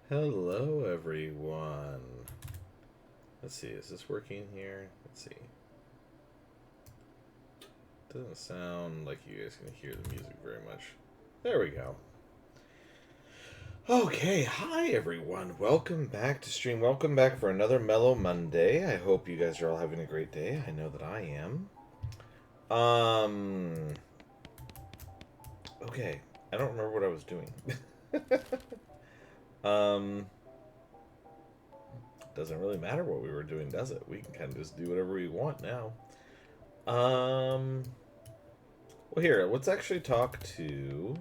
Hello, everyone. Let's see, is this working here? Let's see. Doesn't sound like you guys can hear the music very much. There we go. Okay, hi everyone. Welcome back to stream. Welcome back for another Mellow Monday. I hope you guys are all having a great day. I know that I am. Okay. I don't remember what I was doing. Doesn't really matter what we were doing, does it? We can kind of just do whatever we want now. Well, here, let's actually talk to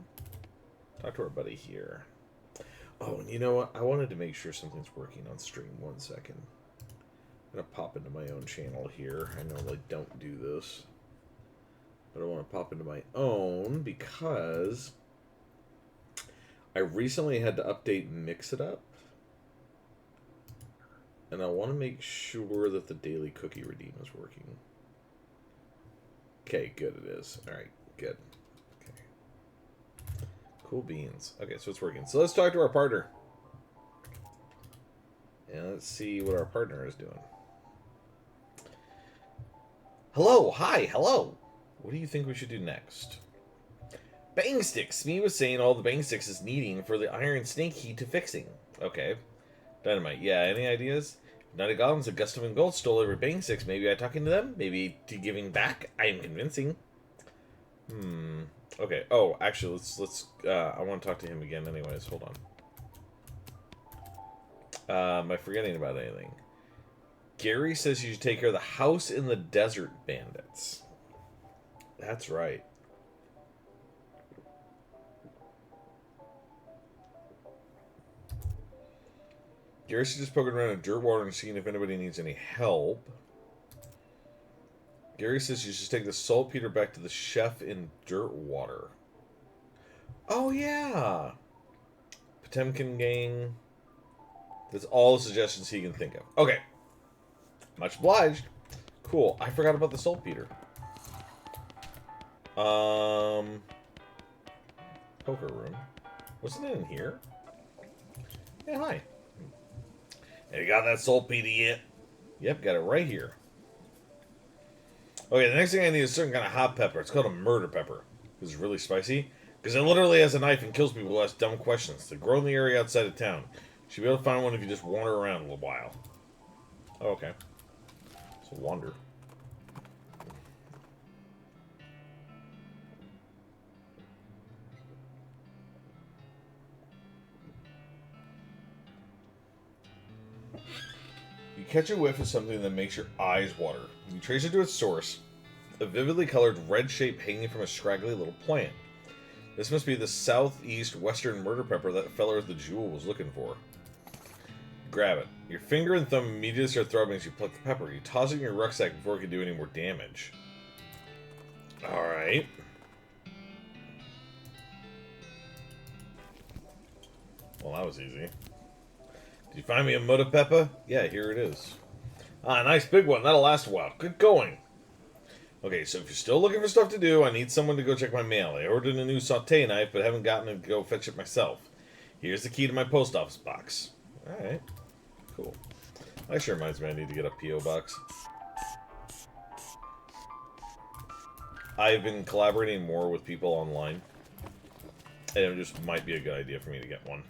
our buddy here. Oh, and you know what? I wanted to make sure something's working on stream. 1 second. I'm gonna pop into my own channel here. I normally don't do this, but I want to pop into my own because I recently had to update Mix It Up, and I want to make sure that the daily cookie redeem is working. Okay, good it is. Alright, good. Okay. Cool beans. Okay, so it's working. So let's talk to our partner. And let's see what our partner is doing. Hello, hi, hello. What do you think we should do next? Bang sticks. Me was saying all the bang sticks is needing for the iron snake key to fixing. Okay. Dynamite. Yeah, any ideas? United Goblins of Gustav and Gold stole every bang sticks. Maybe I talking to them? Maybe to giving back? I am convincing. Okay. Oh, actually, let's. I want to talk to him again. Anyways, hold on. Am I forgetting about anything? Gary says you should take care of the house in the desert bandits. That's right. Gary's just poking around in dirt water and seeing if anybody needs any help. Gary says you should take the saltpeter back to the chef in dirt water. Oh, yeah. Potemkin gang. That's all the suggestions he can think of. Okay. Much obliged. Cool. I forgot about the saltpeter. Poker room. Wasn't it in here? Yeah, hi. Hey, you got that saltpeter yet? Yep, got it right here. Okay, the next thing I need is a certain kind of hot pepper. It's called a murder pepper. It's really spicy. Because it literally has a knife and kills people who ask dumb questions. They grow in the area outside of town. You should be able to find one if you just wander around a little while. Oh, okay. So wander. You catch a whiff of something that makes your eyes water. You trace it to its source, a vividly colored red shape hanging from a scraggly little plant. This must be the southeast western murder pepper that feller with the jewel was looking for. Grab it. Your finger and thumb immediately start throbbing as you pluck the pepper. You toss it in your rucksack before it can do any more damage. Alright. Well, that was easy. Did you find me a murder pepper? Yeah, here it is. Ah, nice big one. That'll last a while. Good going. Okay, so if you're still looking for stuff to do, I need someone to go check my mail. I ordered a new saute knife, but haven't gotten to go fetch it myself. Here's the key to my post office box. Alright. Cool. Actually reminds me I need to get a P.O. box. I've been collaborating more with people online, and it just might be a good idea for me to get one.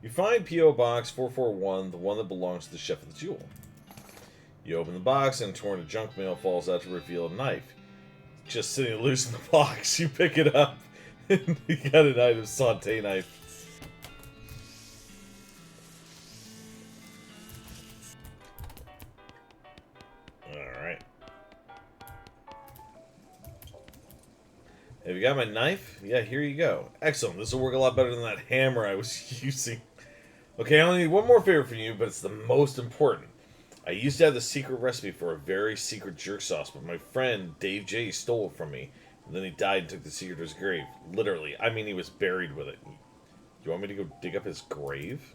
You find P.O. Box 441, the one that belongs to the Chef of the Jewel. You open the box, and torn junk mail falls out to reveal a knife. Just sitting loose in the box, you pick it up, and you got a item saute knife. Alright. Have you got my knife? Yeah, here you go. Excellent. This will work a lot better than that hammer I was using. Okay, I only need one more favor from you, but it's the most important. I used to have the secret recipe for a very secret jerk sauce, but my friend Dave J stole it from me, and then he died and took the secret to his grave. Literally. I mean, he was buried with it. You want me to go dig up his grave?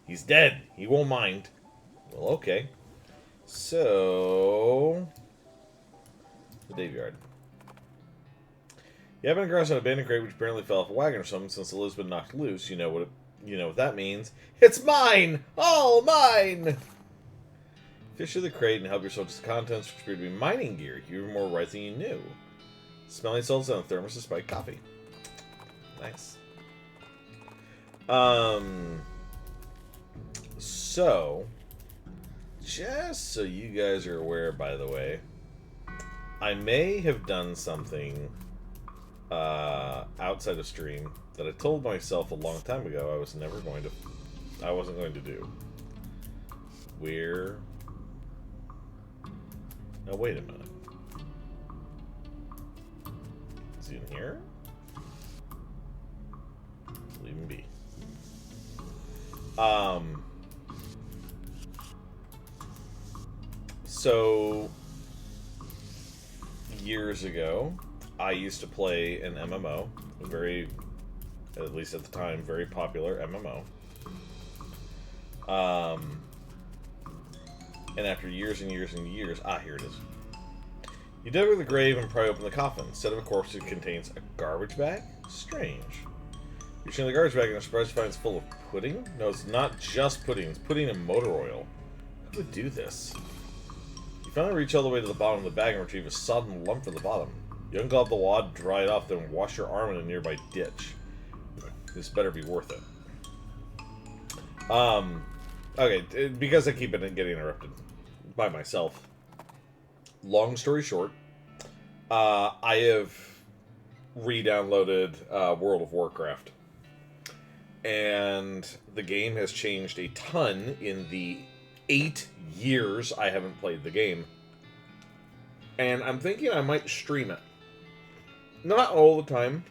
He's dead. He won't mind. Well, okay. So... the Dave Yard. You happen across an abandoned crate which apparently fell off a wagon or something since the lid's been knocked loose. You know what You know what that means. It's mine! All mine! Fish through the crate and help yourself to the contents, which appear to be mining gear. You have more right than you knew. Smelling salts on a thermos of spiked coffee. Nice. So, just so you guys are aware, by the way, I may have done something outside of stream that I told myself a long time ago I wasn't going to do. Where? Now wait a minute. Is he in here? Leave him be. So years ago, I used to play an MMO, a very, at least at the time, very popular MMO. And after years and years and years, here it is. You dig over the grave and pry open the coffin. Instead of a corpse, it contains a garbage bag? Strange. You reach in the garbage bag and are surprised to find it's full of pudding? No, it's not just pudding. It's pudding and motor oil. Who would do this? You finally reach all the way to the bottom of the bag and retrieve a sodden lump from the bottom. You unglove the wad, dry it off, then wash your arm in a nearby ditch. This better be worth it. Okay, because I keep getting interrupted by myself. Long story short, I have re-downloaded World of Warcraft. And the game has changed a ton in the 8 years I haven't played the game. And I'm thinking I might stream it. Not all the time.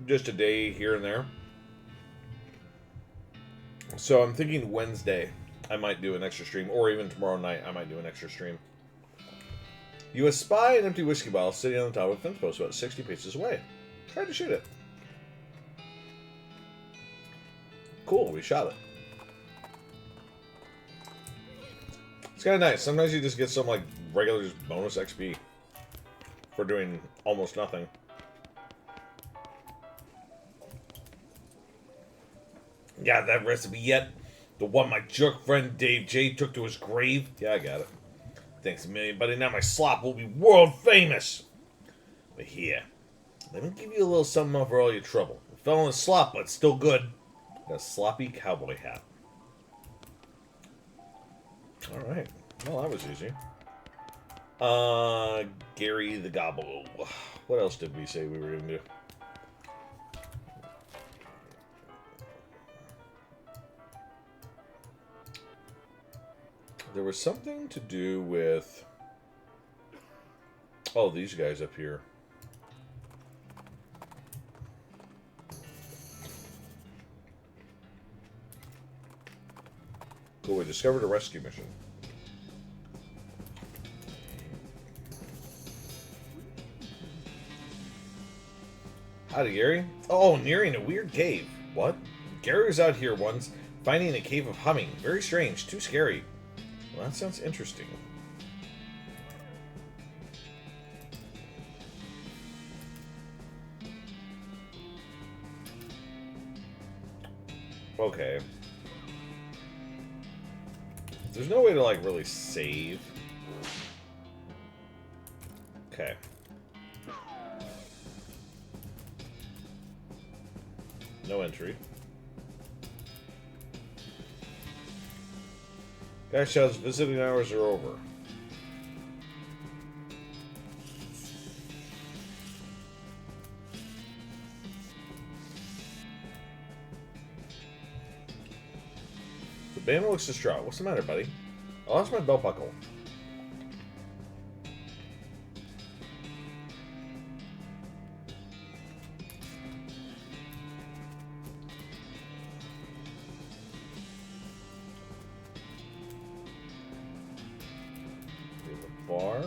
Just a day here and there. So I'm thinking Wednesday I might do an extra stream. Or even tomorrow night I might do an extra stream. You espy an empty whiskey bottle sitting on the top of a fence post about 60 paces away. Try to shoot it. Cool, we shot it. It's kind of nice. Sometimes you just get some, like, regular just bonus XP for doing almost nothing. Got that recipe yet? The one my jerk friend Dave J took to his grave? Yeah, I got it. Thanks a million, buddy. Now my slop will be world famous. But here, let me give you a little something for all your trouble. It fell in a slop, but it's still good. Got a sloppy cowboy hat. Alright. Well, that was easy. Gary the Gobble. What else did we say we were going to do? There was something to do with... Oh, these guys up here. Cool, we discovered a rescue mission. Howdy, Gary. Oh, nearing a weird cave. What? Gary was out here once, finding a cave of humming. Very strange, too scary. Well, that sounds interesting. Okay. There's no way to, like, really save. Okay. No entry. Guy shouts, visiting hours are over. The bandit looks distraught. What's the matter, buddy? I lost my belt buckle. There's a bar.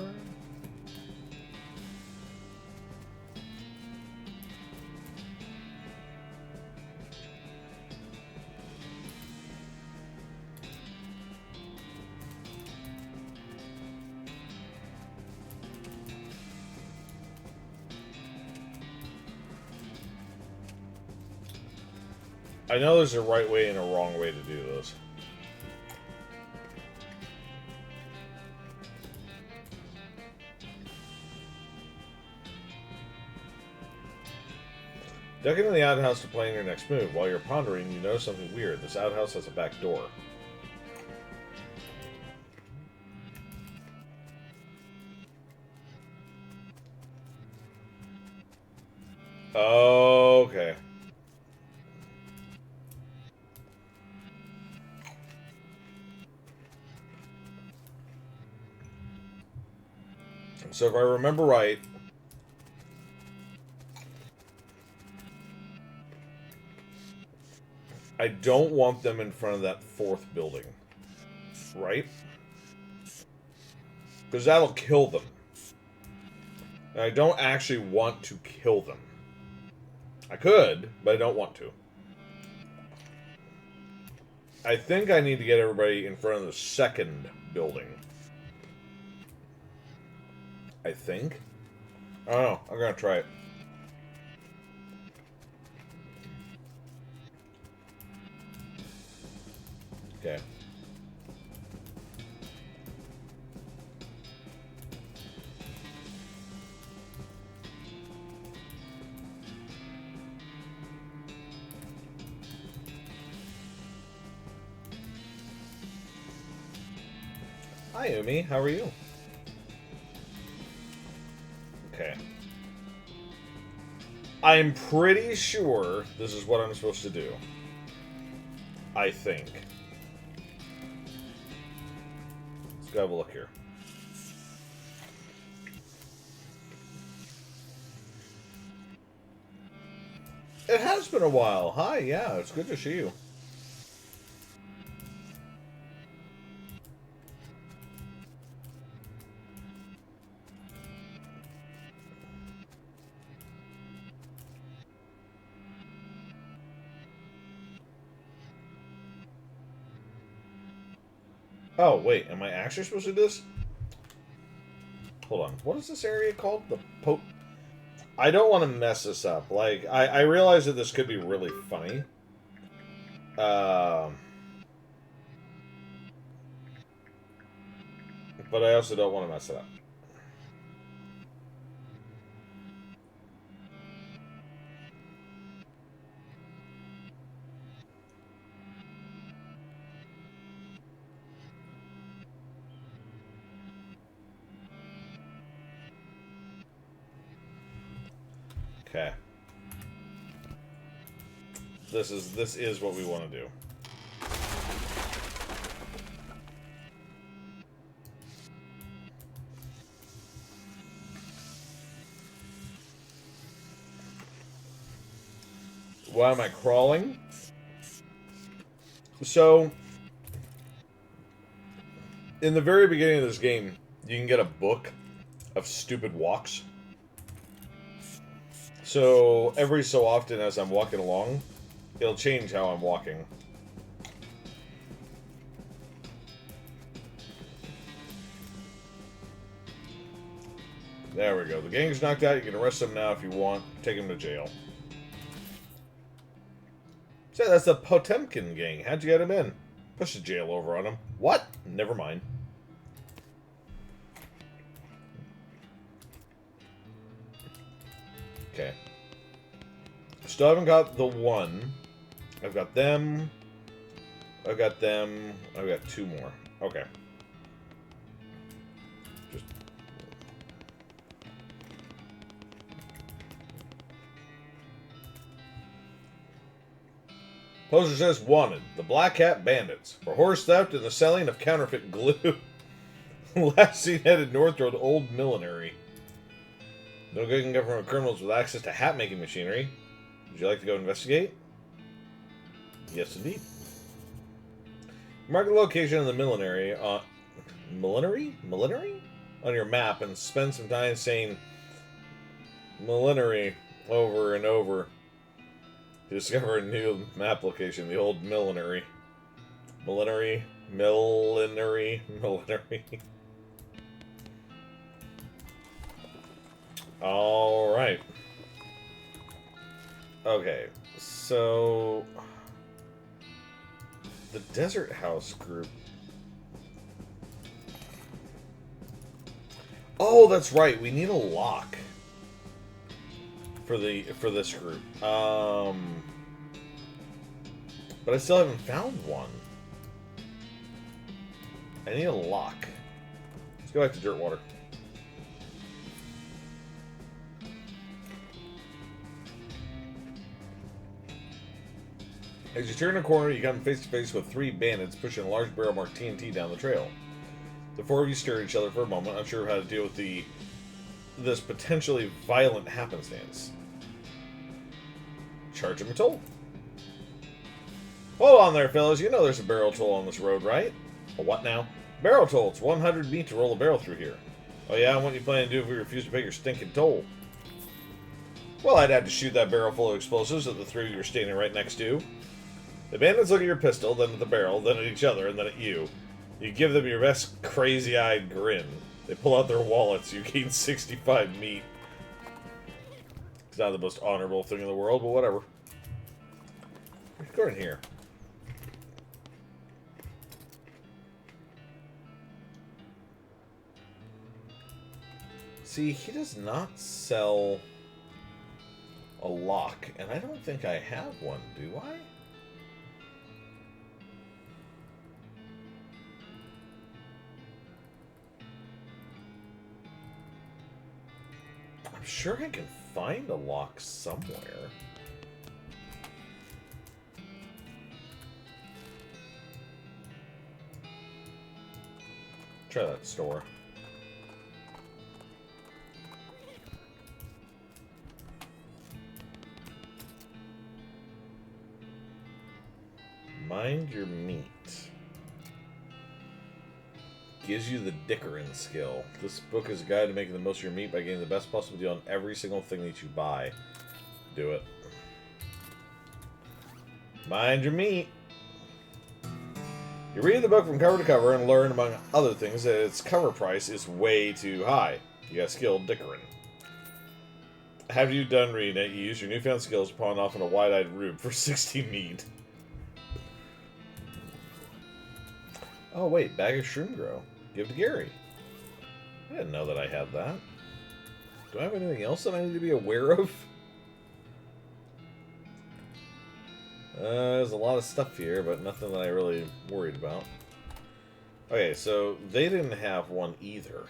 I know there's a right way and a wrong way to do this. Duck into the outhouse to plan your next move. While you're pondering, you notice something weird. This outhouse has a back door. Okay. So if I remember right, I don't want them in front of that fourth building. Right? Because that'll kill them. And I don't actually want to kill them. I could, but I don't want to. I think I need to get everybody in front of the second building. I think. I don't know. I'm going to try it. Okay. Hi, Umi. How are you? Okay. I'm pretty sure this is what I'm supposed to do. I think. Let's go have a look here. It has been a while. Hi, yeah, it's good to see you. Oh, wait, am I actually supposed to do this? Hold on. What is this area called? The Pope... I don't want to mess this up. Like, I realize that this could be really funny. But I also don't want to mess it up. Okay. This is what we want to do. Why am I crawling? So, in the very beginning of this game, you can get a book of stupid walks. So, every so often as I'm walking along, it'll change how I'm walking. There we go. The gang's knocked out. You can arrest them now if you want. Take them to jail. So that's the Potemkin gang. How'd you get him in? Push the jail over on him. What? Never mind. Okay. Still haven't got the one. I've got them. I've got them. I've got two more. Okay. Just... Poster says, wanted. The Black Hat Bandits. For horse theft and the selling of counterfeit glue. Last seen headed north toward Old Millinery. No good can come from criminals with access to hat-making machinery. Would you like to go investigate? Yes, indeed. Mark the location of the millinery on... Millinery? Millinery? On your map and spend some time saying millinery over and over to discover a new map location, the Old Millinery. Millinery, millinery, millinery. Alright. Okay, so... The Desert House group. Oh, that's right. We need a lock for this group. But I still haven't found one. I need a lock. Let's go back to Dirtwater. As you turn a corner, you come face to face with 3 bandits pushing a large barrel marked TNT down the trail. The 4 of you stare at each other for a moment, unsure how to deal with this potentially violent happenstance. Charge him a toll. Hold on there, fellas. You know there's a barrel toll on this road, right? A what now? Barrel toll. It's 100 meat to roll a barrel through here. Oh yeah, what you plan to do if we refuse to pay your stinking toll? Well, I'd have to shoot that barrel full of explosives that the 3 of you are standing right next to. The bandits look at your pistol, then at the barrel, then at each other, and then at you. You give them your best crazy-eyed grin. They pull out their wallets. You gain 65 meat. It's not the most honorable thing in the world, but whatever. Let's go in here. See, he does not sell a lock, and I don't think I have one, do I? I'm sure I can find a lock somewhere. Try that store. Mind your meat. Gives you the Dickerin skill. This book is a guide to making the most of your meat by getting the best possible deal on every single thing that you buy. Do it. Mind your meat. You read the book from cover to cover and learn, among other things, that its cover price is way too high. You got skilled Dickerin. After you're done reading it, you use your newfound skills to pawn off on a wide-eyed rube for 60 meat. Oh wait, bag of shroom grow. Give to Gary. I didn't know that I had that. Do I have anything else that I need to be aware of? There's a lot of stuff here, but nothing that I really worried about. Okay, so they didn't have one either.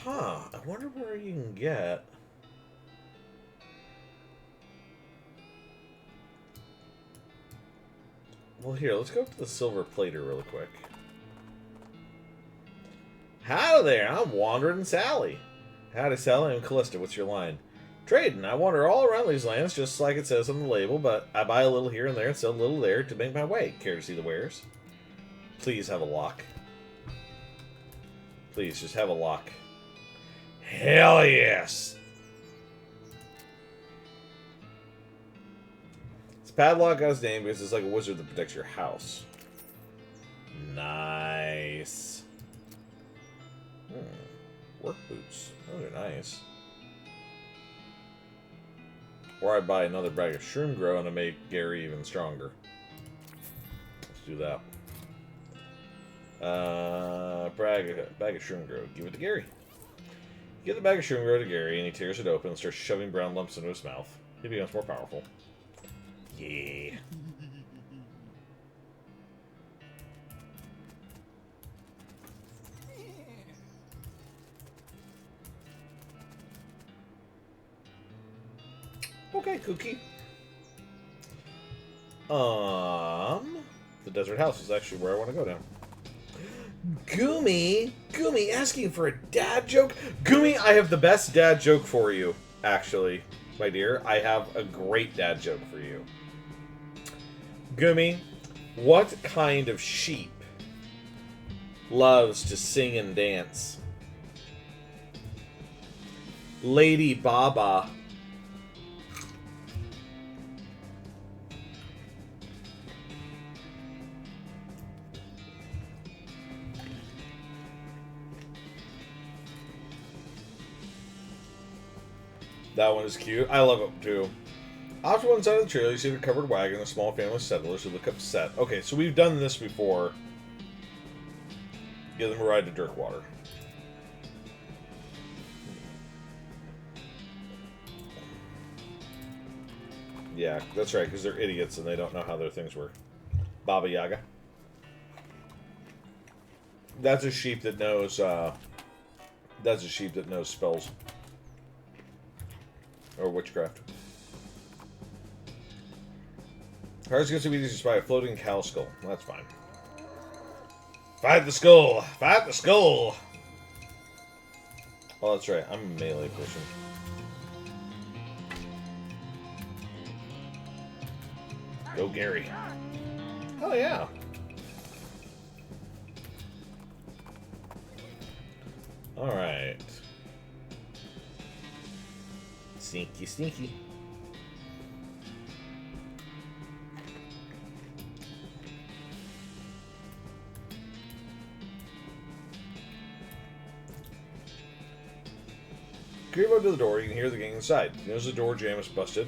Huh, I wonder where you can get... Well, here, let's go up to the Silver Plater really quick. Howdy there, I'm Wandering Sally. Howdy, Sally, I'm Callista. What's your line? Trading. I wander all around these lands, just like it says on the label, but I buy a little here and there and sell a little there to make my way. Care to see the wares? Please have a lock. Please, just have a lock. Hell yes! Padlock got his name because it's like a wizard that protects your house. Nice. Work boots. Those are nice. Or I buy another bag of shroom grow and I make Gary even stronger. Let's do that. Bag of shroom grow. Give it to Gary. Give the bag of shroom grow to Gary and he tears it open and starts shoving brown lumps into his mouth. He becomes more powerful. Yeah. Okay, Cookie. The desert house is actually where I want to go now. Goomy! Goomy asking for a dad joke? Goomy, I have the best dad joke for you, actually, my dear. I have a great dad joke for you. Goomy, what kind of sheep loves to sing and dance? Lady Baba. That one is cute. I love it too. Off to one side of the trail, you see the covered wagon and a small family of settlers who look upset. Okay, so we've done this before. Give them a ride to Dirkwater. Yeah, that's right, because they're idiots and they don't know how their things work. Baba Yaga. That's a sheep that knows, that's a sheep that knows spells. Or witchcraft. Cars gets to be easy by a floating cow skull. Well, that's fine. Fight the skull! Fight the skull! Oh, that's right. I'm a melee person. Go, Gary. Oh, yeah. Alright. Sneaky, sneaky. Creep up to the door, you can hear the gang inside. He knows the door jam is busted,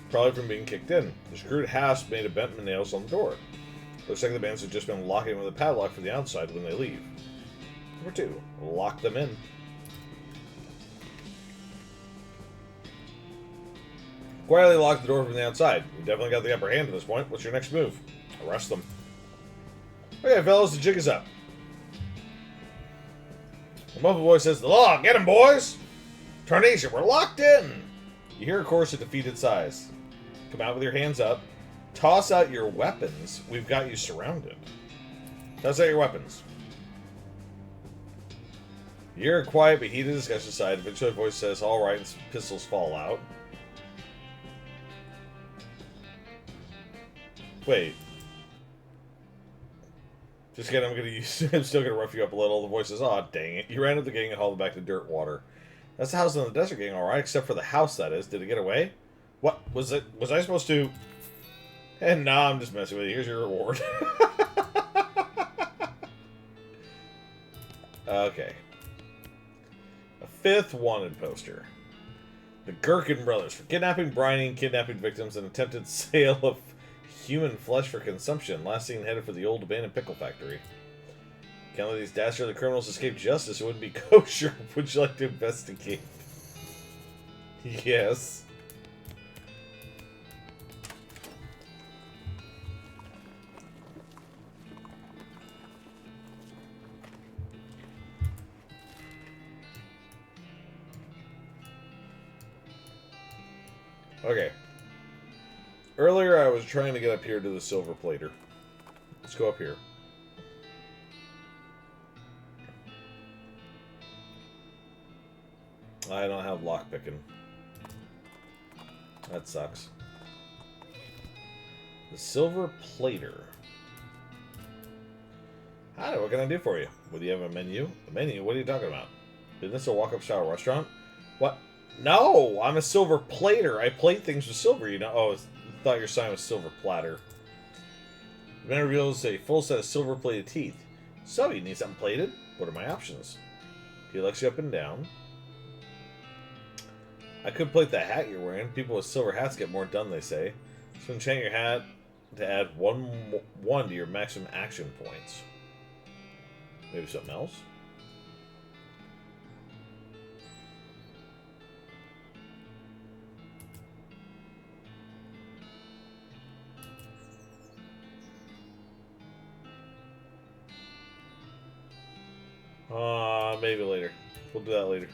probably from being kicked in. The screwed hasp made a bent with nails on the door. Looks like the bandits have just been locking with a padlock for the outside when they leave. Number 2, lock them in. Quietly lock the door from the outside. You definitely got the upper hand at this point. What's your next move? Arrest them. Okay, fellas, the jig is up. The muffled voice says, "The law! Get him, boys! Tarnation, we're locked in!" You hear a chorus of defeated sighs. Come out with your hands up. Toss out your weapons. We've got you surrounded. Toss out your weapons. You hear a quiet but heated discussion aside. Eventually a voice says, "Alright," and pistols fall out. Wait. Just kidding, I'm still gonna rough you up a little. The voice says, "Aw, dang it. You ran up the gang and hauled them back to Dirtwater. That's the house in the desert gang, alright, except for the house, that is. Did it get away? What? Was I supposed to..." And nah, I'm just messing with you. Here's your reward. Okay. A 5th wanted poster. The Gherkin brothers for kidnapping, brining, kidnapping victims, and attempted sale of human flesh for consumption. Last seen headed for the old abandoned pickle factory. Can't let these dastardly criminals escape justice. It wouldn't be kosher. Would you like to investigate? Yes. Okay. Earlier I was trying to get up here to the silver plater. Let's go up here. I don't have lockpicking. That sucks. The silver plater. Hi, what can I do for you? Would you have a menu? A menu? What are you talking about? Business or walk-up style restaurant? What? No! I'm a silver plater. I plate things with silver, you know. Oh, I thought your sign was silver platter. The man reveals a full set of silver-plated teeth. So, you need something plated? What are my options? He looks you up and down. I could plate the hat you're wearing. People with silver hats get more done, they say. So enchant your hat to add one to your maximum action points. Maybe something else? Maybe later. We'll do that later.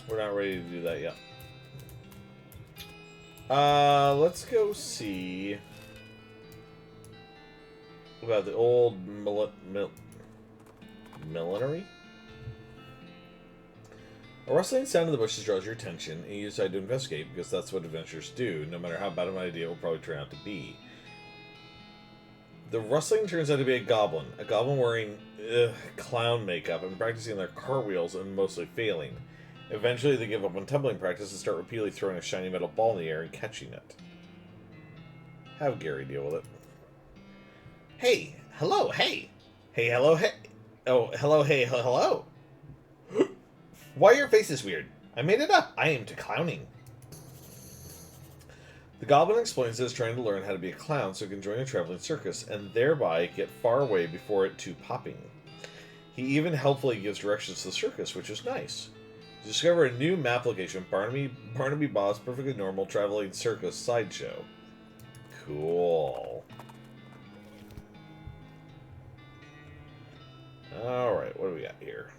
We're not ready to do that yet. Let's go see about the old millinery. A rustling sound in the bushes draws your attention, and you decide to investigate because that's what adventurers do. No matter how bad of an idea it will probably turn out to be. The rustling turns out to be a goblin wearing clown makeup and practicing their cartwheels and mostly failing. Eventually, they give up on tumbling practice and start repeatedly throwing a shiny metal ball in the air and catching it. Have Gary deal with it. Hey, hello, hey. Hey, hello, hey. Oh, hello, hey, hello. Why are your faces weird? I made it up. I am to clowning. The goblin explains that he's trying to learn how to be a clown so he can join a traveling circus and thereby get far away before it too popping. He even helpfully gives directions to the circus, which is nice. To discover a new map location, Barnaby Bob's Perfectly Normal Traveling Circus Sideshow. Cool. Alright, what do we got here?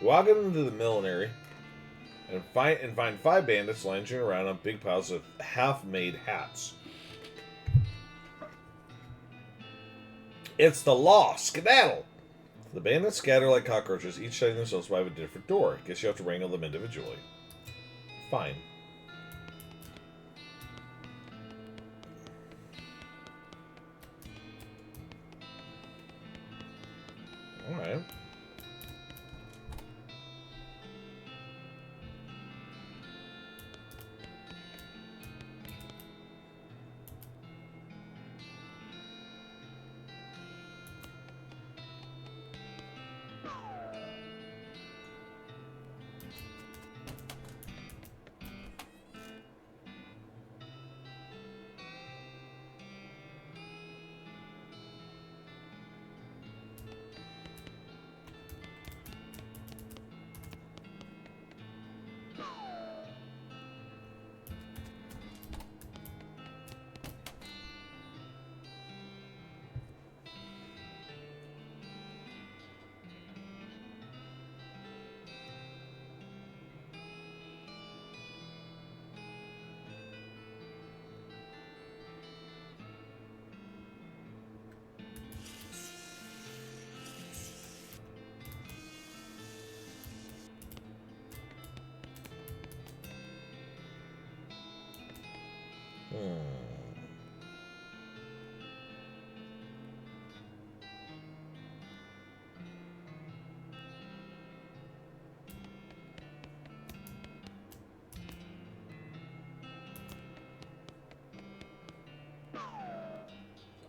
Walk into the millinery and find 5 bandits lounging around on big piles of half-made hats. It's the law! Skedaddle! The bandits scatter like cockroaches, each setting themselves by a different door. Guess you have to wrangle them individually. Fine. Alright.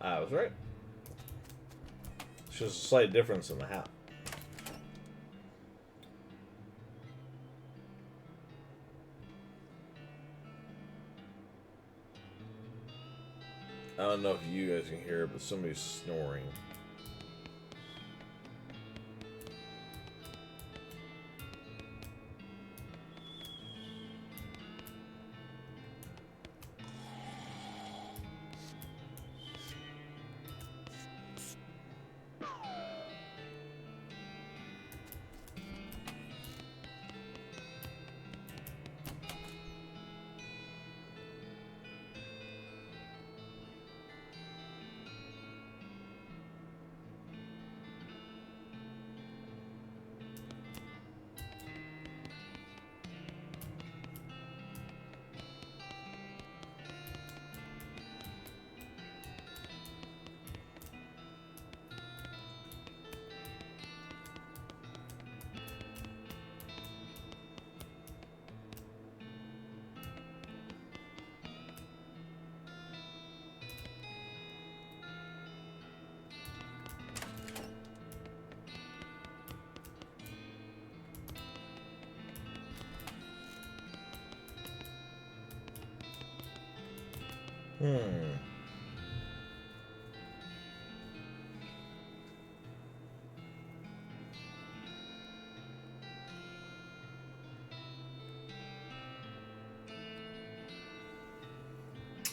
I was right. It's just a slight difference in the hat. I don't know if you guys can hear it, but somebody's snoring.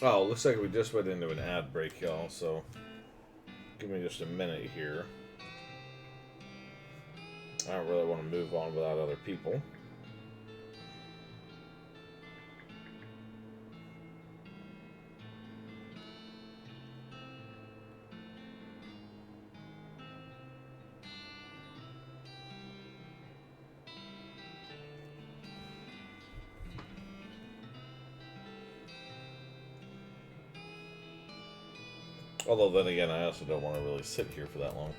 Oh, looks like we just went into an ad break, y'all, so give me just a minute here. I don't really want to move on without other people. Although then again, I also don't want to really sit here for that long.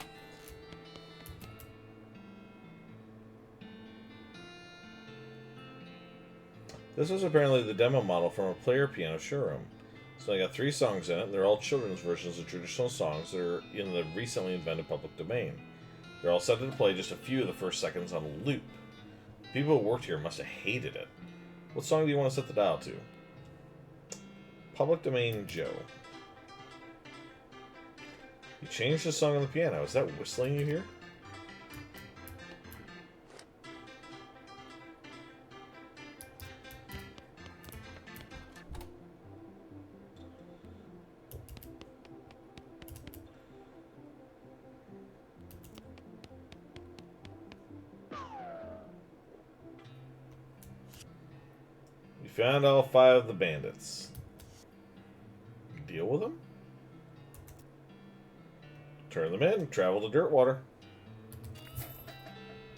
This was apparently the demo model from a player piano showroom. So I got 3 songs in it, and they're all children's versions of traditional songs that are in the recently invented public domain. They're all set to play just a few of the first seconds on a loop. People who worked here must have hated it. What song do you want to set the dial to? Public Domain Joe. You changed the song on the piano. Is that whistling you hear? You found all 5 of the bandits. Deal with them? Turn them in. Travel to Dirtwater.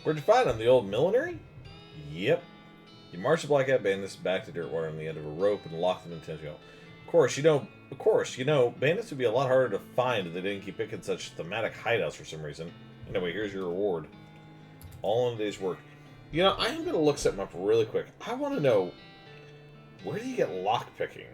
Where'd you find them? The old millinery? Yep. You march the Black Hat bandits back to Dirtwater on the end of a rope and lock them in Tentio. Of course, bandits would be a lot harder to find if they didn't keep picking such thematic hideouts for some reason. Anyway, here's your reward. All in a day's work. You know, I am going to look something up really quick. I want to know, where do you get lockpicking?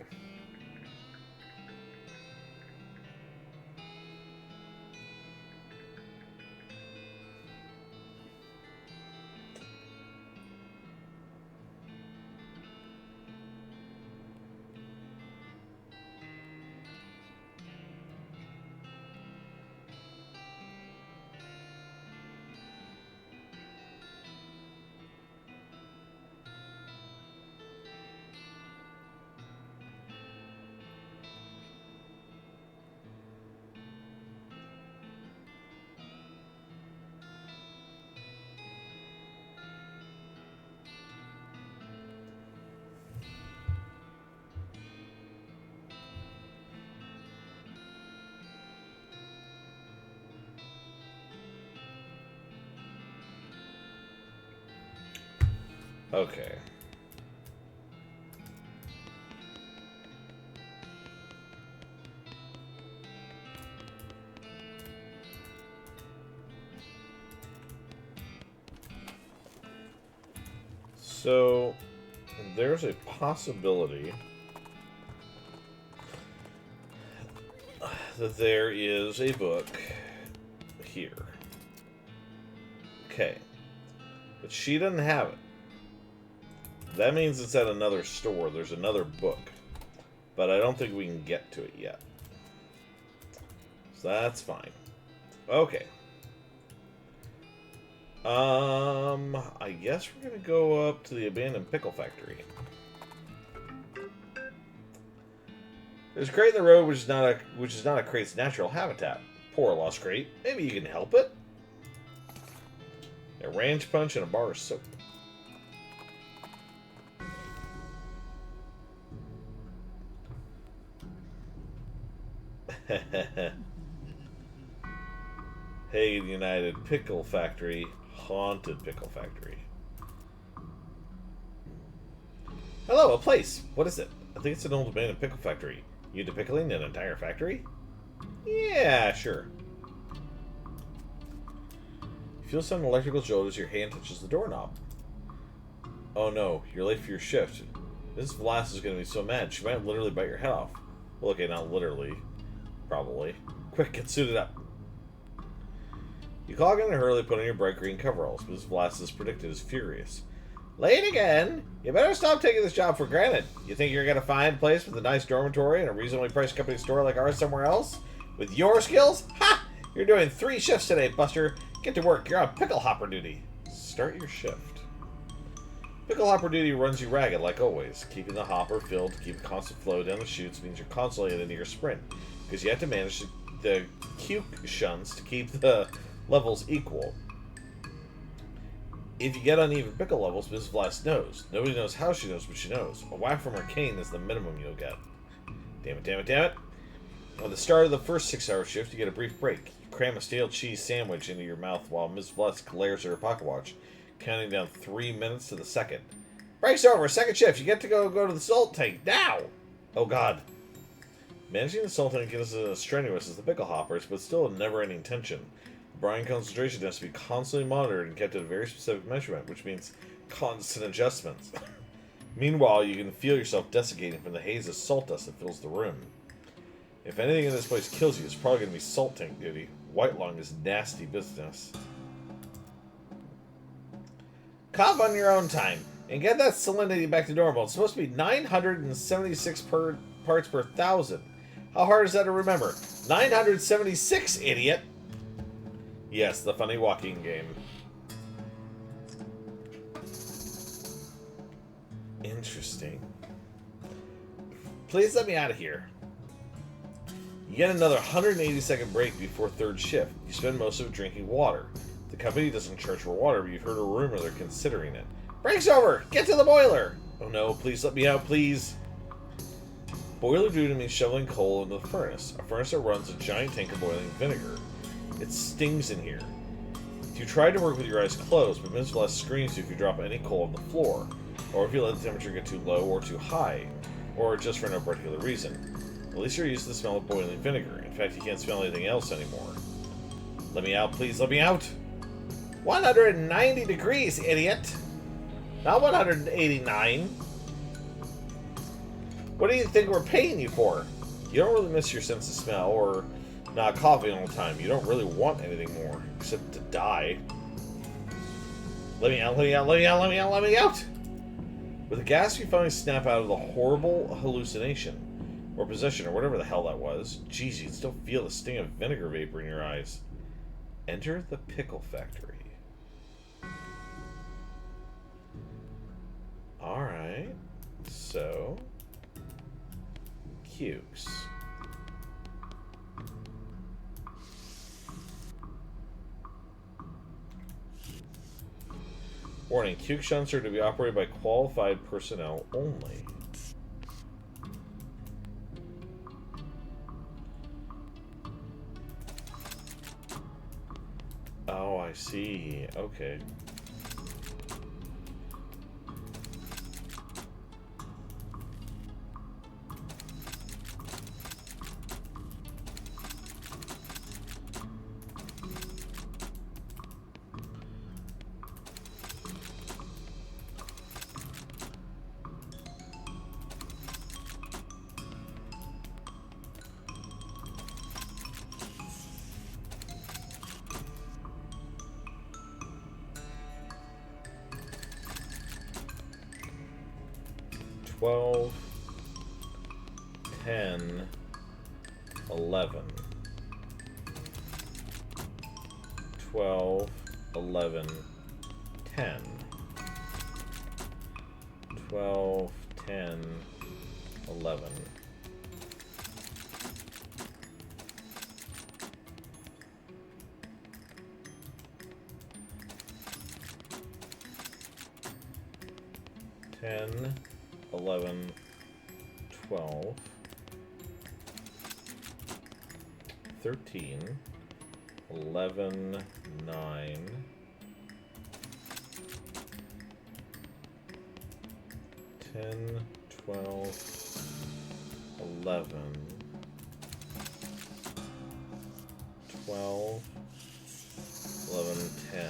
Okay. So, there's a possibility that there is a book here. Okay. But she doesn't have it. That means it's at another store. There's another book. But I don't think we can get to it yet. So that's fine. Okay. I guess we're gonna go up to the abandoned pickle factory. There's a crate in the road which is not a crate's natural habitat. Poor lost crate. Maybe you can help it? A ranch punch and a bar of soap. Hey, United Pickle Factory. Haunted Pickle Factory. Hello, a place. What is it? I think it's an old abandoned pickle factory. You into pickling an entire factory? Yeah, sure. You feel some electrical jolt as your hand touches the doorknob. Oh no, you're late for your shift. Mrs. Vlass is going to be so mad, she might literally bite your head off. Well, okay, not literally. Probably. Quick, get suited up. You clog in a hurry, put on your bright green coveralls. Mrs. Vlass is predicted is furious. Late again? You better stop taking this job for granted. You think you're going to find a place with a nice dormitory and a reasonably priced company store like ours somewhere else? With your skills? Ha! You're doing 3 shifts today, Buster. Get to work. You're on pickle hopper duty. Start your shift. Pickle hopper duty runs you ragged, like always. Keeping the hopper filled to keep a constant flow down the chutes means you're constantly at the near sprint, because you have to manage the cuke shunts to keep the levels equal. If you get uneven pickle levels, Mrs. Vlass knows. Nobody knows how she knows, but she knows. A whack from her cane is the minimum you'll get. Damn it, damn it, damn it. At the start of the first 6-hour shift, you get a brief break. You cram a stale cheese sandwich into your mouth while Mrs. Vlass glares at her pocket watch, counting down 3 minutes to the second. Break's over, second shift. You get to go to the salt tank, now! Oh god. Managing the salt tank is as strenuous as the pickle hoppers, but still a never-ending tension. Brine concentration has to be constantly monitored and kept at a very specific measurement, which means constant adjustments. Meanwhile, you can feel yourself desiccating from the haze of salt dust that fills the room. If anything in this place kills you, it's probably going to be salt tank duty. White lung is nasty business. Cough on your own time and get that salinity back to normal. It's supposed to be 976 parts per thousand. How hard is that to remember? 976, idiot! Yes, the funny walking game. Interesting. Please let me out of here. You get another 180-second break before third shift. You spend most of it drinking water. The company doesn't charge for water, but you've heard a rumor they're considering it. Break's over! Get to the boiler! Oh no, please let me out, please. Boiler duty means shoveling coal into the furnace. A furnace that runs a giant tank of boiling vinegar. It stings in here. You try to work with your eyes closed, but Ms. Bless screams you if you drop any coal on the floor, or if you let the temperature get too low or too high, or just for no particular reason. At least you're used to the smell of boiling vinegar. In fact, you can't smell anything else anymore. Let me out, please, let me out! 190 degrees, idiot! Not 189! What do you think we're paying you for? You don't really miss your sense of smell, or not coughing all the time. You don't really want anything more, except to die. Let me out, let me out, let me out, let me out, let me out! With a gasp, you finally snap out of the horrible hallucination. Or possession, or whatever the hell that was. Jeez, you can still feel the sting of vinegar vapor in your eyes. Enter the pickle factory. Alright. So... Cukes. Warning, Cuke shunts are to be operated by qualified personnel only. Oh, I see. Okay. $12, $10, $11, $12, $11, $10, $12, $10, $11. $10, 11, 12, 13, 11, 9, 10, 12, 11, 12, 11, 10.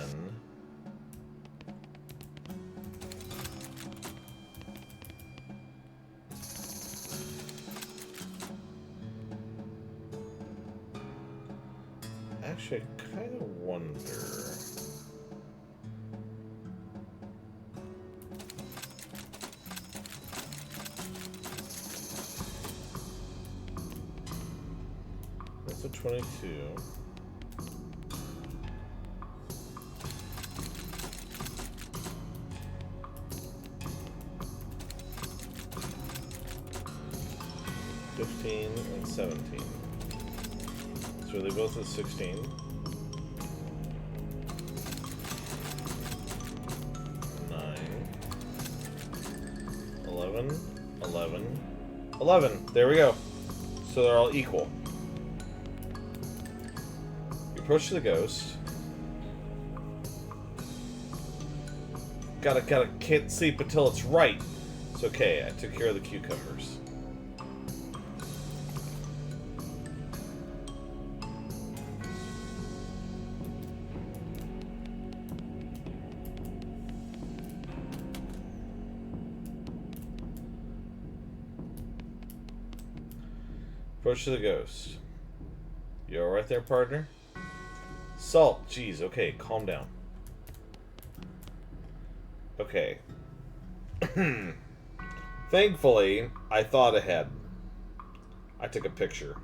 Actually, I kind of wonder. That's a 22. And 17. So they both at 16. 9. 11. 11. 11. There we go. So they're all equal. You approach the ghost. Can't sleep until it's right. It's okay. I took care of the cucumbers. Approach to the ghost. You alright there, partner? Salt, jeez, okay, calm down. Okay. Thankfully, I thought ahead. I took a picture.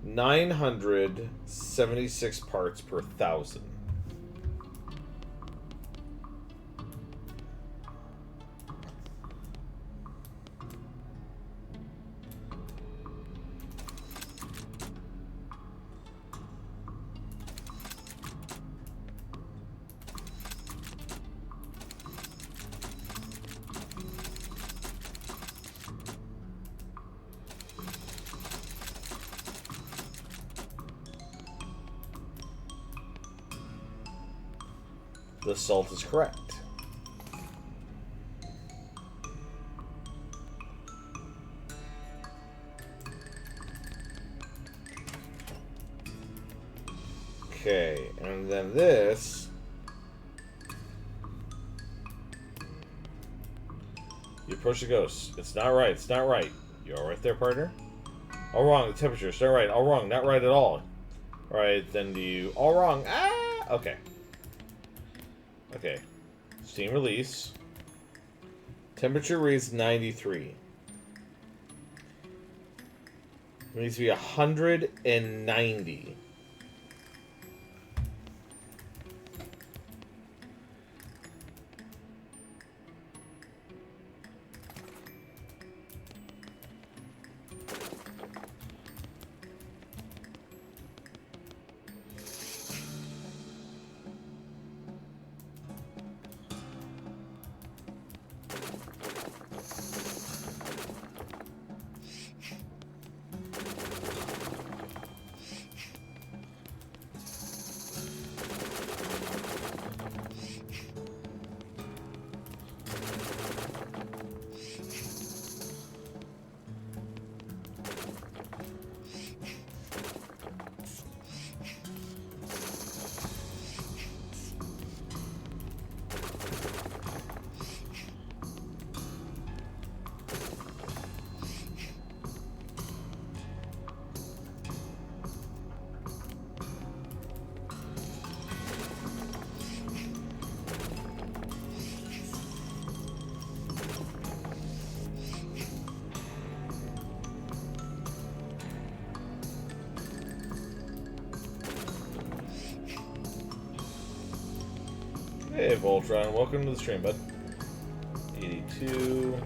976 parts per thousand. The salt is correct. Okay, and then this. You approach the ghost. It's not right. It's not right. You all right there, partner? All wrong. The temperature. It's not right. All wrong. Not right at all. All right, then do you... All wrong. Ah! Okay. Okay. Steam release. Temperature reads 93. It needs to be 190. Hey, Voltron, welcome to the stream, bud. 82.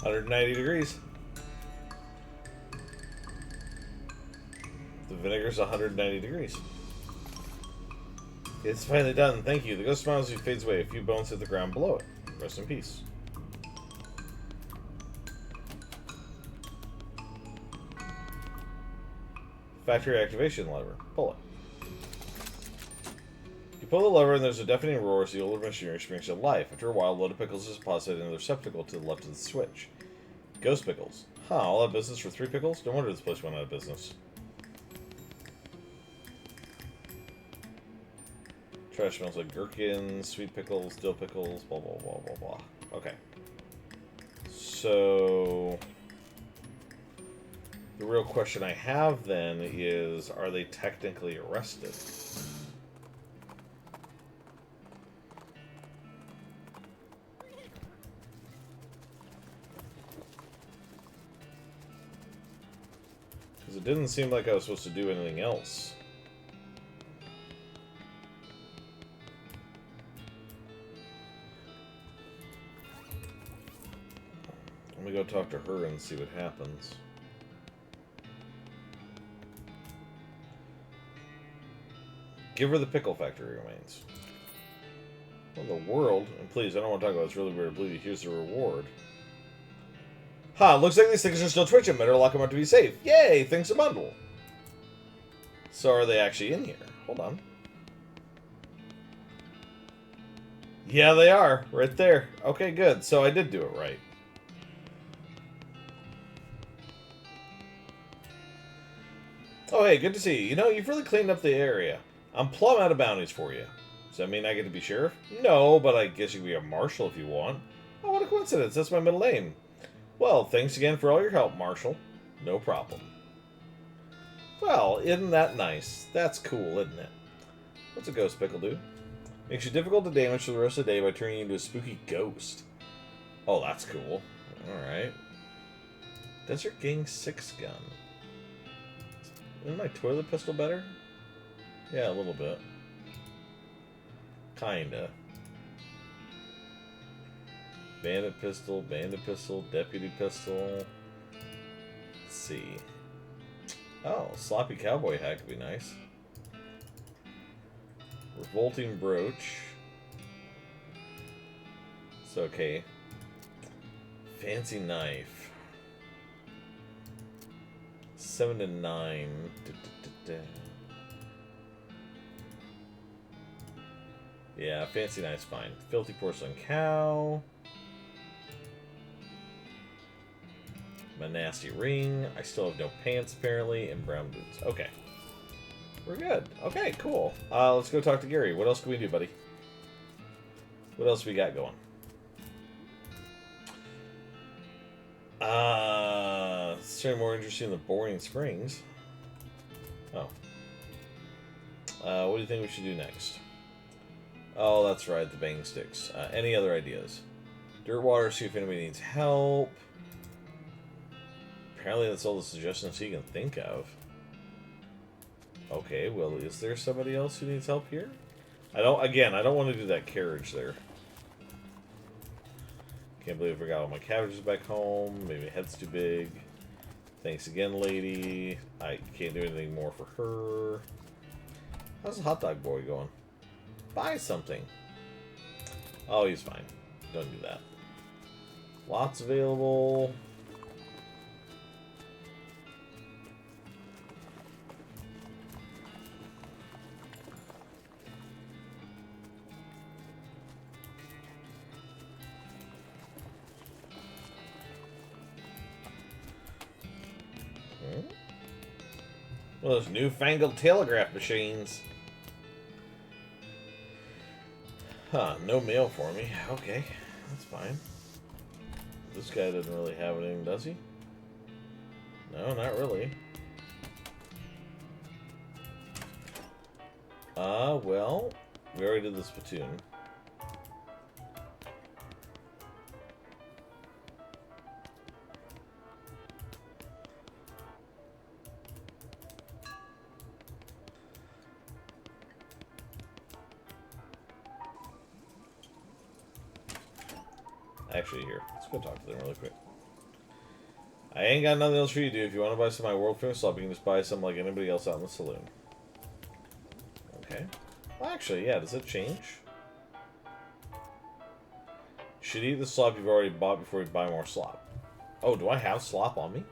$190. The vinegar's 190 degrees. It's finally done. Thank you. The ghost smiles as he fades away. A few bones hit the ground below it. Rest in peace. Factory activation lever. Pull it. You pull the lever and there's a deafening roar as the older machinery springs to life. After a while, a load of pickles is deposited in the receptacle to the left of the switch. Ghost pickles. Huh, all that business for 3 pickles? No wonder this place went out of business. Trash smells like gherkins, sweet pickles, dill pickles, blah, blah, blah, blah, blah. Okay. So... the real question I have, then, is, are they technically arrested? Because it didn't seem like I was supposed to do anything else. Let me go talk to her and see what happens. Give her the pickle factory remains. What in the world? And please, I don't want to talk about it. It's really weird. I believe here's the reward. Ha! Looks like these things are still twitching. Better lock them up to be safe. Yay! Thanks a bundle. So are they actually in here? Hold on. Yeah, they are. Right there. Okay, good. So I did do it right. Oh, hey, good to see you. You know, you've really cleaned up the area. I'm plumb out of bounties for you. Does that mean I get to be sheriff? No, but I guess you can be a marshal if you want. Oh, what a coincidence. That's my middle name. Well, thanks again for all your help, Marshal. No problem. Well, isn't that nice? That's cool, isn't it? What's a ghost pickle do? Makes you difficult to damage for the rest of the day by turning you into a spooky ghost. Oh, that's cool. Alright. Desert Gang 6 gun. Isn't my toilet pistol better? Yeah, a little bit. Kinda. Bandit pistol, deputy pistol. Let's see. Oh, sloppy cowboy hat could be nice. Revolting brooch. It's okay. Fancy knife. 7 to 9. Yeah, fancy knife's fine. Filthy porcelain cow. My nasty ring. I still have no pants, apparently, and brown boots. Okay. We're good. Okay, cool. Let's go talk to Gary. What else can we do, buddy? What else we got going? It's certainly more interesting than Boring Springs. Oh. What do you think we should do next? Oh, that's right, the bang sticks. Any other ideas? Dirtwater, see if anybody needs help. Apparently that's all the suggestions he can think of. Okay, well, is there somebody else who needs help here? I don't want to do that carriage there. Can't believe I forgot all my cabbages back home. Maybe my head's too big. Thanks again, lady. I can't do anything more for her. How's the hot dog boy going? Buy something. Oh, he's fine. Don't do that. Lots available. Well, those newfangled telegraph machines. Huh, no mail for me. Okay, that's fine. This guy doesn't really have anything, does he? No, not really. Well, we already did the spittoon. Actually, here. Let's go talk to them really quick. I ain't got nothing else for you to do. If you want to buy some of my world famous slop, you can just buy some like anybody else out in the saloon. Okay. Well, actually, yeah. Does it change? You should eat the slop you've already bought before you buy more slop. Oh, do I have slop on me?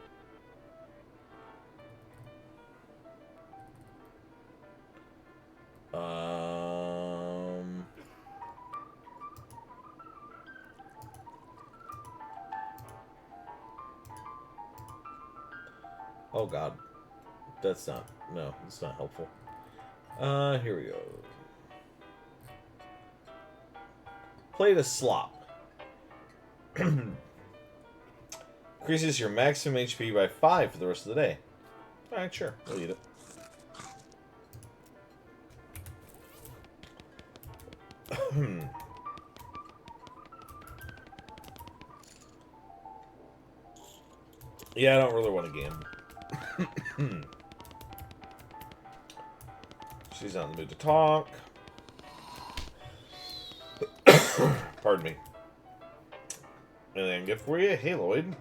Oh god. That's not... No, it's not helpful. Here we go. Play to slop. Increases your maximum HP by 5 for the rest of the day. Alright, sure. We'll eat it. Yeah, I don't really want to gamble. She's not in the mood to talk. Pardon me. Anything I can get for you? Hey, Lloyd.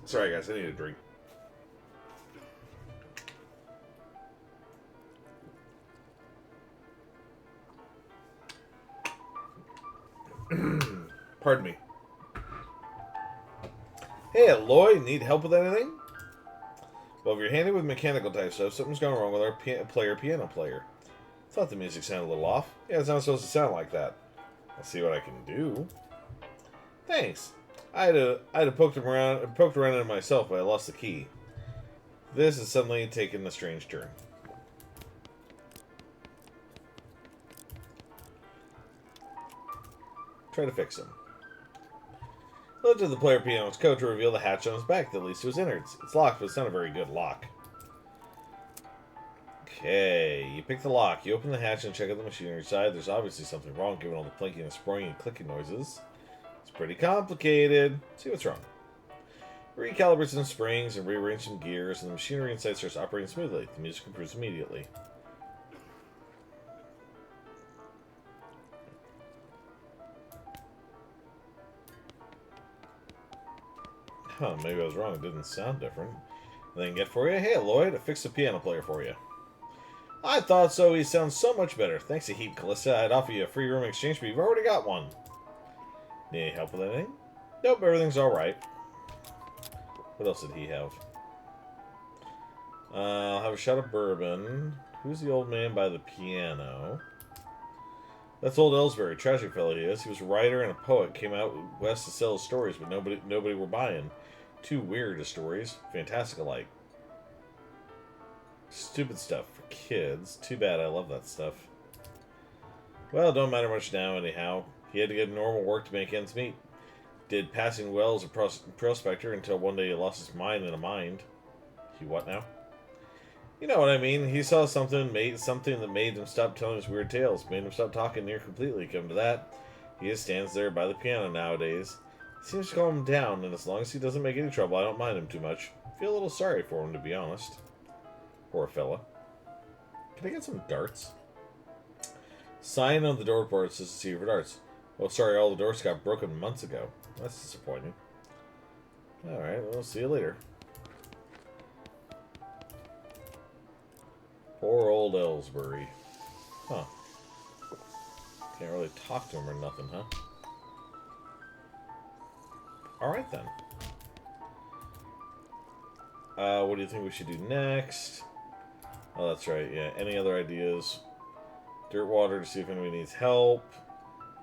Sorry, guys. I need a drink. Pardon me. Hey, Lloyd. Need help with anything? Well, if you're handy with mechanical type stuff, something's gone wrong with our piano player. Thought the music sounded a little off. Yeah, it's not supposed to sound like that. I'll see what I can do. Thanks. I'd have poked around in it myself, but I lost the key. This has suddenly taken a strange turn. Try to fix him. Lifted the player piano's coat to reveal the hatch on his back that leads to his innards. It's locked, but it's not a very good lock. Okay, you pick the lock. You open the hatch and check out the machinery side. There's obviously something wrong given all the plinking and spraying and clicking noises. It's pretty complicated. See what's wrong. Recalibrate some springs and rearrange some gears, and the machinery inside starts operating smoothly. The music improves immediately. Huh, maybe I was wrong. It didn't sound different. Anything get for you? Hey, Lloyd, I fixed the piano player for you. I thought so. He sounds so much better. Thanks a heap, Callista. I'd offer you a free room exchange, but you've already got one. Need any help with anything? Nope, everything's alright. What else did he have? I'll have a shot of bourbon. Who's the old man by the piano? That's old Ellsbury, tragic fellow he is. He was a writer and a poet. Came out west to sell his stories, but nobody were buying. Too weird stories. Fantastic alike. Stupid stuff for kids. Too bad, I love that stuff. Well, it don't matter much now, anyhow. He had to get normal work to make ends meet. Did passing well as a prospector until one day he lost his mind in a mind. He what now? You know what I mean. He saw something that made him stop telling his weird tales. Made him stop talking near completely. Come to that, he just stands there by the piano nowadays. Seems to calm him down, and as long as he doesn't make any trouble, I don't mind him too much. Feel a little sorry for him, to be honest. Poor fella. Can I get some darts? Sign on the doorboard says to see for darts. Oh, sorry, all the doors got broken months ago. That's disappointing. Alright, we'll see you later. Poor old Ellsbury. Huh. Can't really talk to him or nothing, huh? Alright then. What do you think we should do next? Oh, that's right, yeah. Any other ideas? Dirtwater to see if anybody needs help.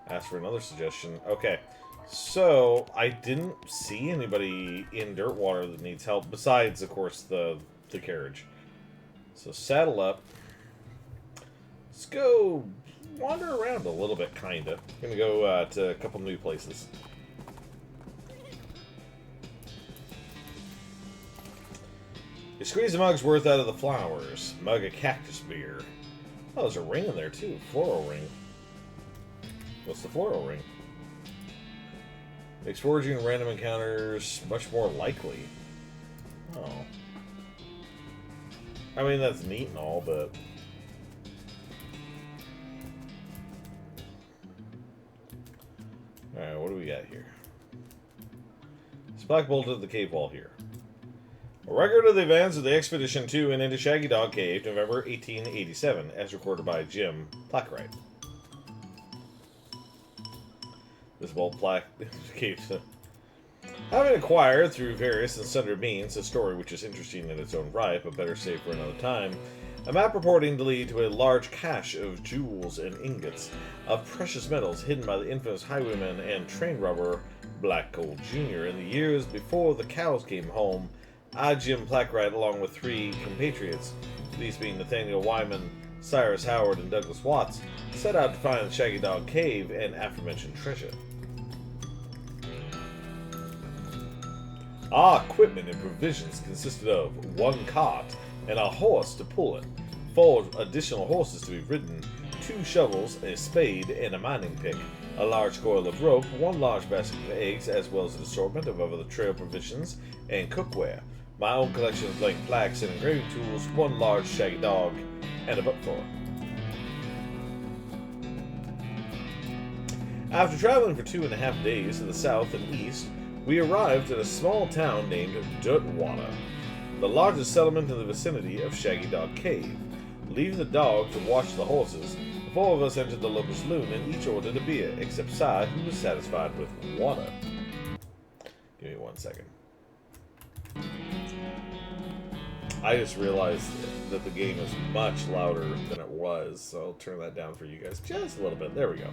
Ask for another suggestion. Okay. So, I didn't see anybody in Dirtwater that needs help, besides, of course, the carriage. So, saddle up. Let's go wander around a little bit, kinda. Gonna go to a couple new places. You squeeze a mug's worth out of the flowers. Mug of cactus beer. Oh, there's a ring in there, too. Floral ring. What's the floral ring? Makes foraging and random encounters much more likely. Oh. I mean, that's neat and all, but... Alright, what do we got here? It's Black bolted at the cave wall here. A record of the events of the expedition to and into Shaggy Dog Cave, November 1887, as recorded by Jim Plackwright. This bold plaque keeps having acquired through various and sundry means a story which is interesting in its own right, but better saved for another time. A map purporting to lead to a large cache of jewels and ingots of precious metals hidden by the infamous highwayman and train robber Black Gold Jr. in the years before the cows came home I, Jim Plackwright, along with 3 compatriots, these being Nathaniel Wyman, Cyrus Howard, and Douglas Watts, set out to find the Shaggy Dog Cave and aforementioned treasure. Our equipment and provisions consisted of 1 cart and a horse to pull it, 4 additional horses to be ridden, 2 shovels, a spade, and a mining pick, a large coil of rope, 1 large basket of eggs, as well as an assortment of other trail provisions and cookware, my own collection of blank plaques and engraving tools, 1 large shaggy dog, and a butt-for. After traveling for 2.5 days to the south and east, we arrived at a small town named Dirtwater, the largest settlement in the vicinity of Shaggy Dog Cave. Leaving the dog to watch the horses, the 4 of us entered the local saloon and each ordered a beer, except Cy, who was satisfied with water. Give me 1 second. I just realized that the game is much louder than it was, so I'll turn that down for you guys just a little bit. There we go.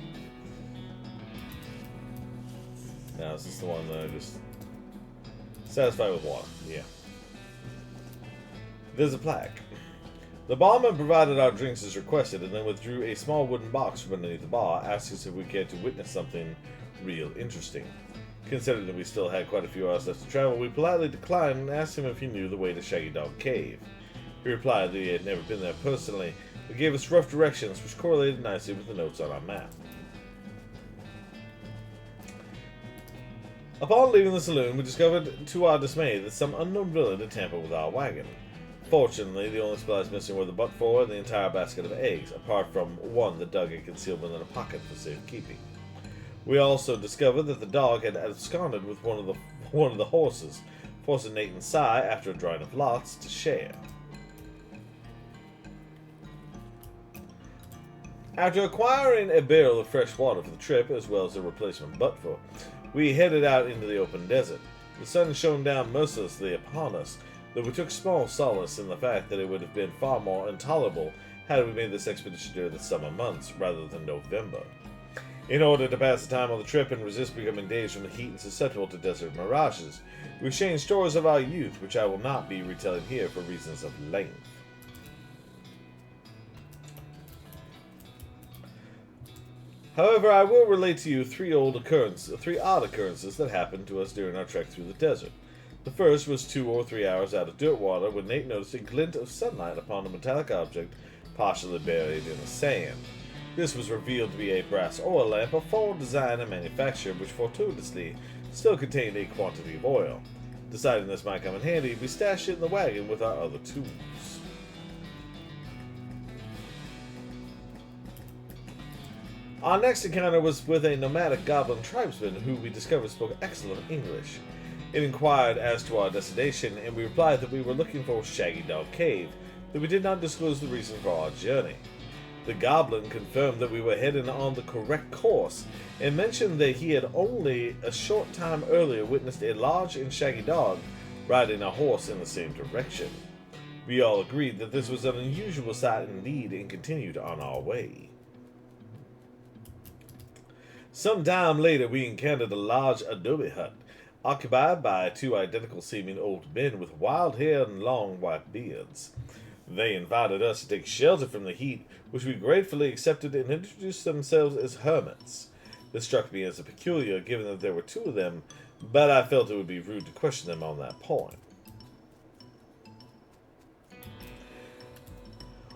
Now, is this the one that I just... Satisfied with water. Yeah. There's a plaque. The barman provided our drinks as requested and then withdrew a small wooden box from underneath the bar, asking us if we cared to witness something real interesting. Considering that we still had quite a few hours left to travel, we politely declined and asked him if he knew the way to Shaggy Dog Cave. He replied that he had never been there personally, but gave us rough directions which correlated nicely with the notes on our map. Upon leaving the saloon, we discovered, to our dismay, that some unknown villain had tampered with our wagon. Fortunately, the only supplies missing were the butt-for and the entire basket of eggs, apart from 1 that Doug had concealed within a pocket for safekeeping. We also discovered that the dog had absconded with one of the horses, forcing Nate and Cy, after a drawing of lots, to share. After acquiring a barrel of fresh water for the trip, as well as a replacement butt-for, we headed out into the open desert. The sun shone down mercilessly upon us, though we took small solace in the fact that it would have been far more intolerable had we made this expedition during the summer months rather than November. In order to pass the time on the trip and resist becoming dazed from the heat and susceptible to desert mirages, we exchanged stories of our youth, which I will not be retelling here for reasons of length. However, I will relate to you 3 odd occurrences that happened to us during our trek through the desert. The first was 2 or 3 hours out of Dirtwater when Nate noticed a glint of sunlight upon a metallic object partially buried in the sand. This was revealed to be a brass oil lamp of Ford design and manufacture, which fortuitously still contained a quantity of oil. Deciding this might come in handy, we stashed it in the wagon with our other tools. Our next encounter was with a nomadic goblin tribesman who we discovered spoke excellent English. It inquired as to our destination, and we replied that we were looking for Shaggy Dog Cave, though we did not disclose the reason for our journey. The goblin confirmed that we were heading on the correct course, and mentioned that he had only a short time earlier witnessed a large and shaggy dog riding a horse in the same direction. We all agreed that this was an unusual sight indeed, and continued on our way. Some time later, we encountered a large adobe hut, occupied by 2 identical-seeming old men with wild hair and long white beards. They invited us to take shelter from the heat, which we gratefully accepted, and introduced themselves as hermits. This struck me as peculiar, given that there were 2 of them, but I felt it would be rude to question them on that point.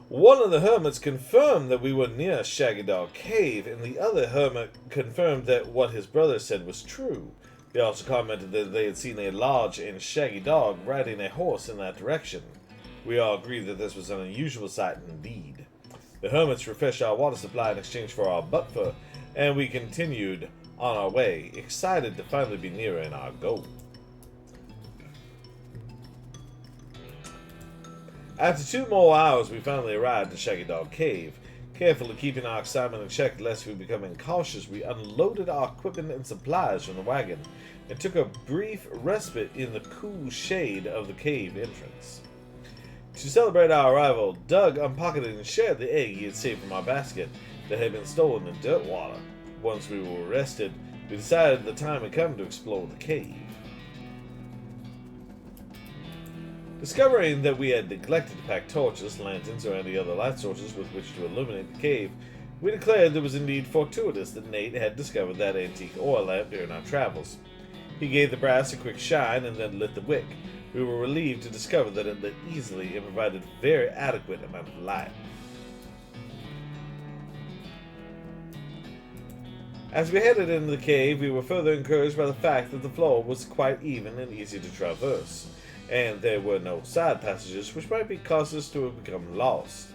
One of the hermits confirmed that we were near Shaggy Dog Cave, and the other hermit confirmed that what his brother said was true. They also commented that they had seen a large and shaggy dog riding a horse in that direction. We all agreed that this was an unusual sight indeed. The hermits refreshed our water supply in exchange for our butt-for, and we continued on our way, excited to finally be nearing our goal. After 2 more hours, we finally arrived at Shaggy Dog Cave. Carefully keeping our excitement in check lest we become incautious, we unloaded our equipment and supplies from the wagon and took a brief respite in the cool shade of the cave entrance. To celebrate our arrival, Doug unpocketed and shared the egg he had saved from our basket that had been stolen in Dirtwater. Once we were rested, we decided the time had come to explore the cave. Discovering that we had neglected to pack torches, lanterns, or any other light sources with which to illuminate the cave, we declared it was indeed fortuitous that Nate had discovered that antique oil lamp during our travels. He gave the brass a quick shine and then lit the wick. We were relieved to discover that it lit easily and provided a very adequate amount of light. As we headed into the cave, we were further encouraged by the fact that the floor was quite even and easy to traverse, and there were no side passages which might be cause us to have become lost.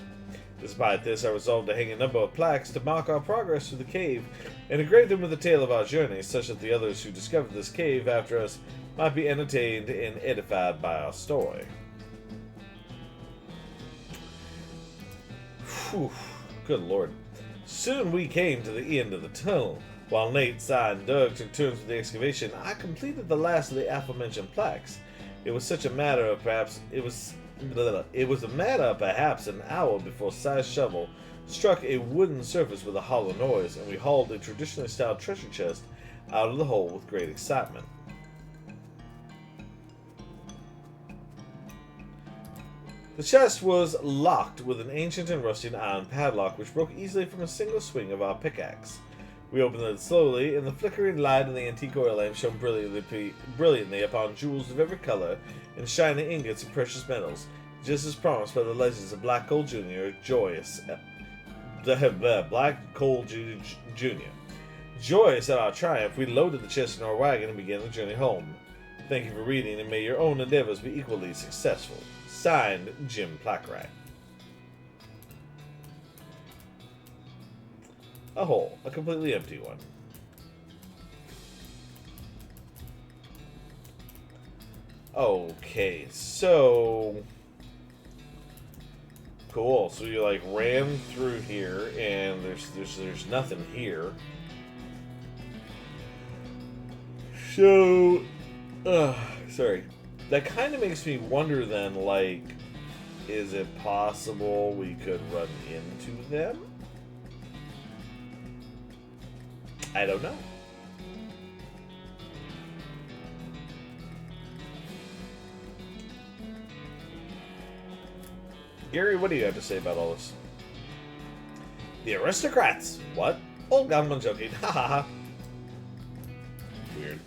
Despite this, I resolved to hang a number of plaques to mark our progress through the cave and engrave them with the tale of our journey, such that the others who discovered this cave after us might be entertained and edified by our story. Whew, good lord. Soon we came to the end of the tunnel. While Nate, Cy, and Doug took turns with the excavation, I completed the last of the aforementioned plaques. It was a matter of perhaps an hour before Cy's shovel struck a wooden surface with a hollow noise, and we hauled a traditionally styled treasure chest out of the hole with great excitement. The chest was locked with an ancient and rusty iron padlock which broke easily from a single swing of our pickaxe. We opened it slowly, and the flickering light of the antique oil lamp shone brilliantly upon jewels of every color and shining ingots of precious metals, just as promised by the legends of Black Gold Jr. Joyous at our triumph, we loaded the chest in our wagon and began the journey home. Thank you for reading, and may your own endeavors be equally successful. Signed, Jim Plackrack. A hole, a completely empty one. Okay, so cool. So you like ran through here, and there's nothing here. So, sorry. That kind of makes me wonder then, like, is it possible we could run into them? I don't know. Gary, what do you have to say about all this? The aristocrats! What? Oh, I'm joking. Ha ha ha. Weird.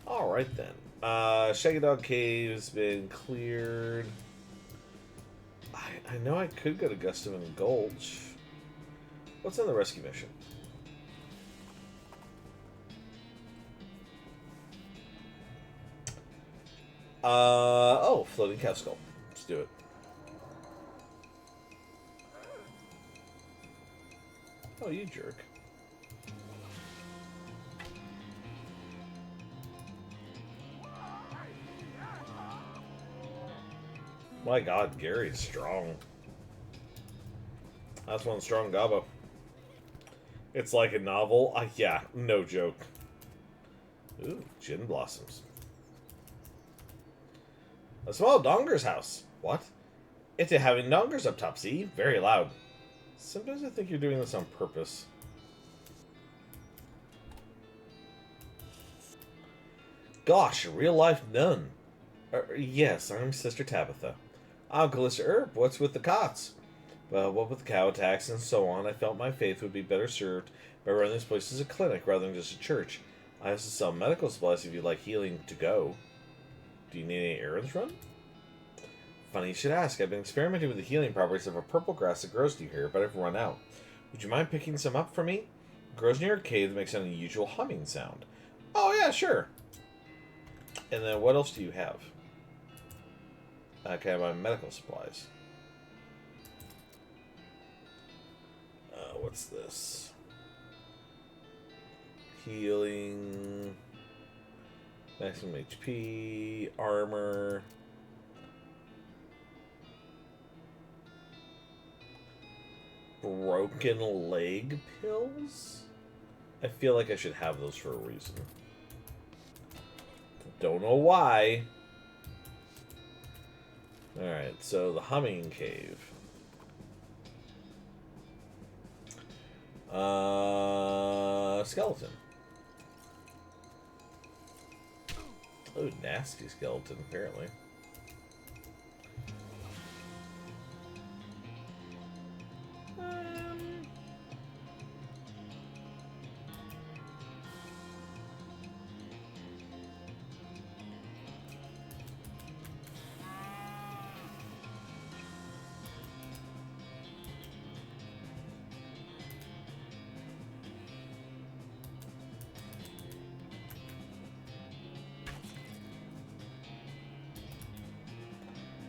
Alright then. Shaggy Dog Cave's been cleared. I know I could go to Gustavin Gulch. What's in the rescue mission? Oh, floating cow skull. Let's do it. Oh, you jerk. My god, Gary's strong. That's one strong gobbo. It's like a novel. Yeah, no joke. Ooh, gin blossoms. A small donger's house. What? It's having dongers up top, see? Very loud. Sometimes I think you're doing this on purpose. Gosh, a real-life nun. Yes, I'm Sister Tabitha. I'm Callista Earp. What's with the cots? Well, what with the cow attacks and so on, I felt my faith would be better served by running this place as a clinic rather than just a church. I also sell medical supplies if you'd like healing to go. Do you need any errands run? Funny you should ask. I've been experimenting with the healing properties of a purple grass that grows near here, but I've run out. Would you mind picking some up for me? It grows near a cave that makes an unusual humming sound. Oh, yeah, sure. And then what else do you have? Okay, my medical supplies. What's this? Healing. Maximum HP. Armor. Broken leg pills? I feel like I should have those for a reason. Don't know why. Alright, so the humming cave. Skeleton. Oh, nasty skeleton, apparently.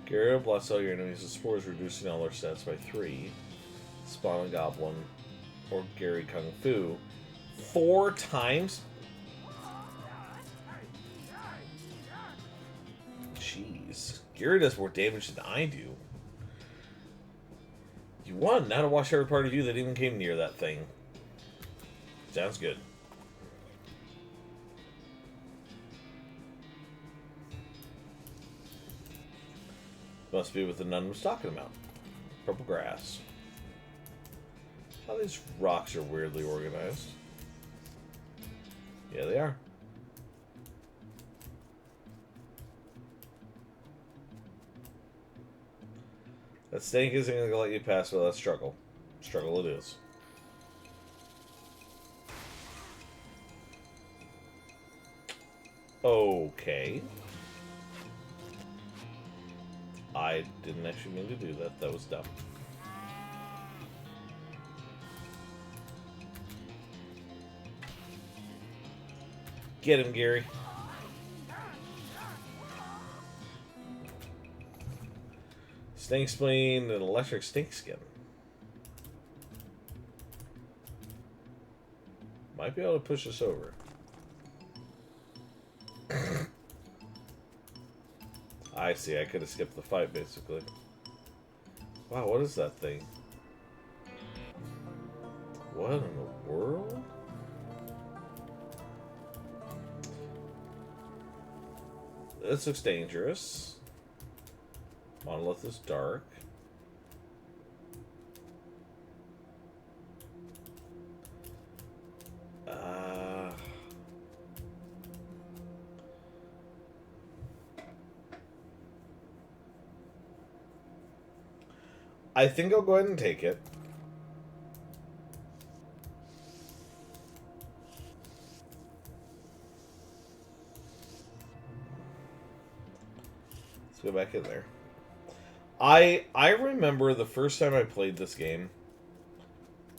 Giddyup bless all your enemies with spores, reducing all their stats by 3. Spawn a goblin or Gary Kung Fu 4 times. Jeez, Gary does more damage than I do. You won. Now to watch every part of you that even came near that thing. Sounds good. Must be what the nun was talking about. Purple grass. Oh, these rocks are weirdly organized. Yeah, they are. That snake isn't going to let you pass without struggle. Struggle it is. Okay. I didn't actually mean to do that. That was dumb. Get him, Gary. Snake spleen and electric snake skin. Might be able to push us over. I see, I could have skipped the fight, basically. Wow, what is that thing? What in the world? This looks dangerous. Monolith is dark. I think I'll go ahead and take it. Let's go back in there. I remember the first time I played this game,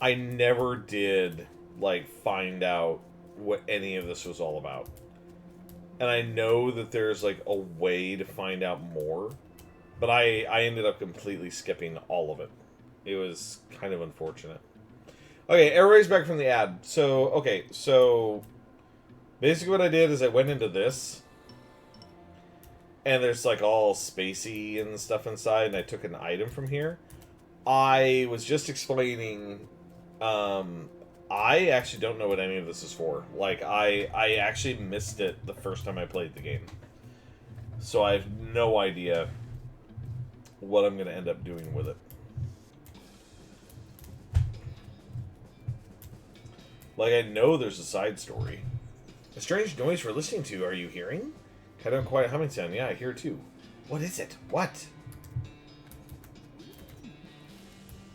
I never did, like, find out what any of this was all about. And I know that there's, like, a way to find out more. But I ended up completely skipping all of it. It was kind of unfortunate. Okay, everybody's back from the ad. So, okay, so basically what I did is I went into this. And there's like all spacey and stuff inside, and I took an item from here. I was just explaining, I actually don't know what any of this is for. Like, I actually missed it the first time I played the game. So I have no idea what I'm going to end up doing with it. Like, I know there's a side story. A strange noise we're listening to, are you hearing? Kind of quiet humming sound. Yeah, I hear it too. What is it? What?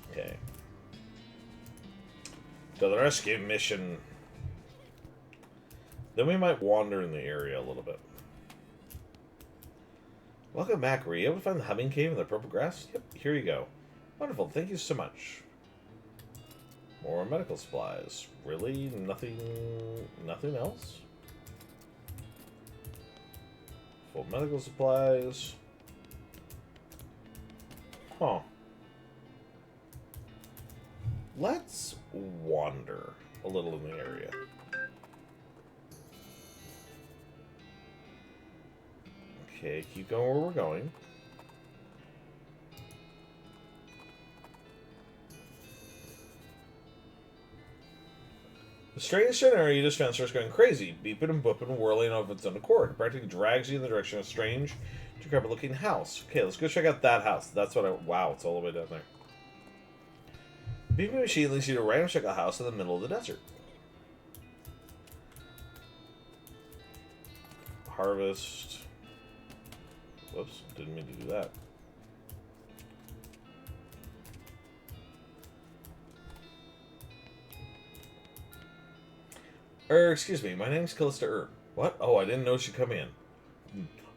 Okay. To the rescue mission. Then we might wander in the area a little bit. Welcome back. Were you able to find the humming cave in the purple grass? Yep, here you go. Wonderful. Thank you so much. More medical supplies. Really? Nothing else? Full medical supplies. Huh. Let's wander a little in the area. Okay, keep going where we're going. The strange scenario you just found starts going crazy, beeping and booping, whirling of its own accord. It practically drags you in the direction of a strange, decrepit-looking house. Okay, let's go check out that house. That's what I... Wow, it's all the way down there. Beeping machine leads you to a random check-out house in the middle of the desert. harvest. Whoops, didn't mean to do that. Excuse me, my name's Callista What? Oh, I didn't know she'd come in.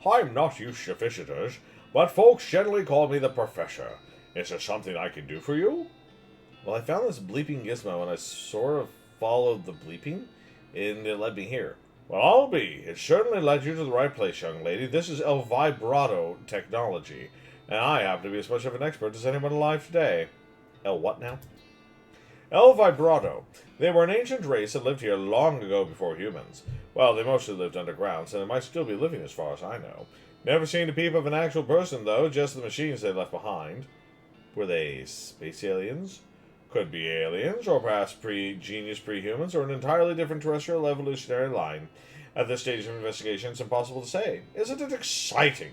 I'm not used to visitors, but folks generally call me the Professor. Is there something I can do for you? Well, I found this bleeping gizmo and I sort of followed the bleeping, and it led me here. Well, I'll be. It certainly led you to the right place, young lady. This is El Vibrato technology, and I happen to be as much of an expert as anyone alive today. El what now? El Vibrato. They were an ancient race that lived here long ago before humans. Well, they mostly lived underground, so they might still be living as far as I know. Never seen a peep of an actual person, though, just the machines they left behind. Were they space aliens? Could be aliens, or perhaps genius pre-humans, or an entirely different terrestrial evolutionary line. At this stage of investigation, it's impossible to say. Isn't it exciting?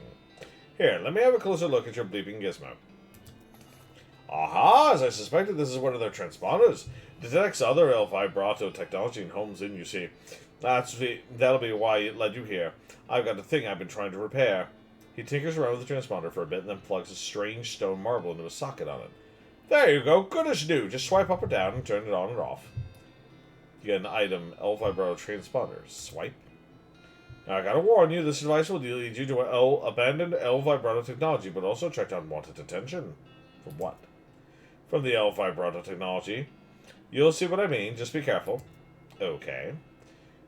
Here, let me have a closer look at your bleeping gizmo. Aha! As I suspected, this is one of their transponders. It detects other El Vibrato technology and homes in, you see. That'll be why it led you here. I've got a thing I've been trying to repair. He tinkers around with the transponder for a bit and then plugs a strange stone marble into a socket on it. There you go, good as new. Just swipe up or down and turn it on and off. You get an item, El Vibrato transponder. Swipe. Now, I gotta warn you, this device will lead you to abandoned El Vibrato technology, but also attract unwanted attention. From what? From the El Vibrato technology. You'll see what I mean, just be careful. Okay.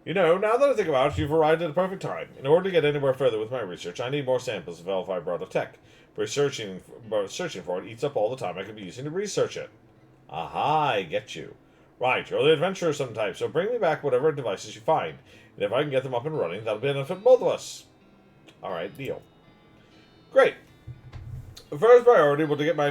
You know, now that I think about it, you've arrived at the perfect time. In order to get anywhere further with my research, I need more samples of El Vibrato tech. Searching for it eats up all the time I could be using to research it. Aha, I get you. Right, you're the adventurer some type, so bring me back whatever devices you find. And if I can get them up and running, that'll benefit both of us. Alright, deal. Great. First priority will to get my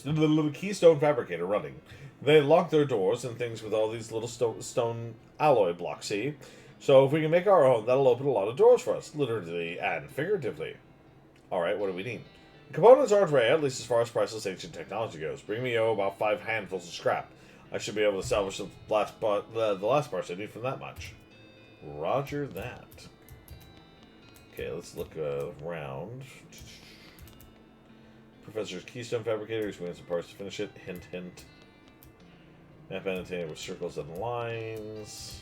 little keystone fabricator running. They lock their doors and things with all these little stone alloy blocks, see? So if we can make our own, that'll open a lot of doors for us, literally and figuratively. Alright, what do we need? The components aren't rare, at least as far as priceless ancient technology goes. Bring me about 5 handfuls of scrap. I should be able to salvage the last parts I need from that much. Roger that. Okay, let's look around. Professor's Keystone Fabricator. He's winning some parts to finish it. Hint, hint. Map annotated with circles and lines.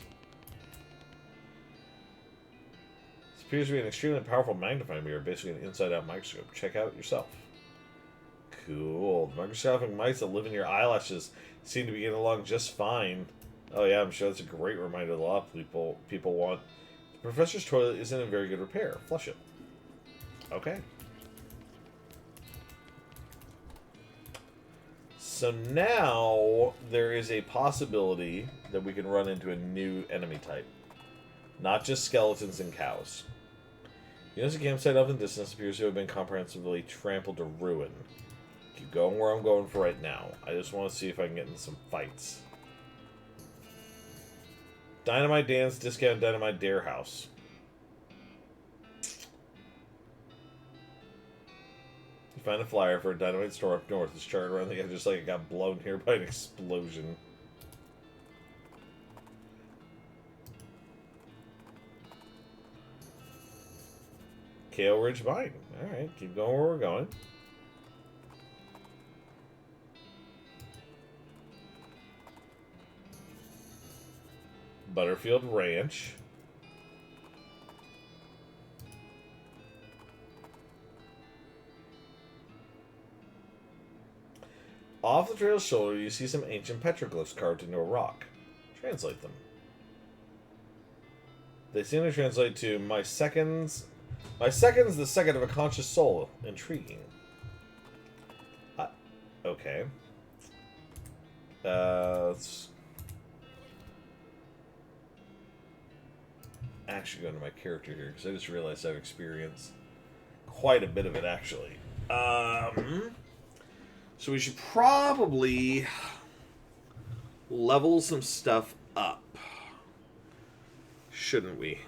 This appears to be an extremely powerful magnifying mirror, basically an inside-out microscope. Check out yourself. Cool. The microscopic mice that live in your eyelashes seem to be getting along just fine. Oh yeah, I'm sure that's a great reminder that a lot of people want. The professor's toilet isn't in very good repair. Flush it. Okay. So now there is a possibility that we can run into a new enemy type. Not just skeletons and cows. Units of campsite up in distance appears to have been comprehensively trampled to ruin. Keep going where I'm going for right now. I just want to see if I can get into some fights. Dynamite Dance, Discount Dynamite Dare House. You find a flyer for a dynamite store up north. It's charted around the edge just like it got blown here by an explosion. Kale Ridge Mine. Alright, keep going where we're going. Butterfield Ranch. Off the trail's shoulder, you see some ancient petroglyphs carved into a rock. Translate them. They seem to translate to my second's the second of a conscious soul. Intriguing. Okay. Let's actually go into my character here, because I just realized I've experienced quite a bit of it, actually. So we should probably level some stuff up. Shouldn't we?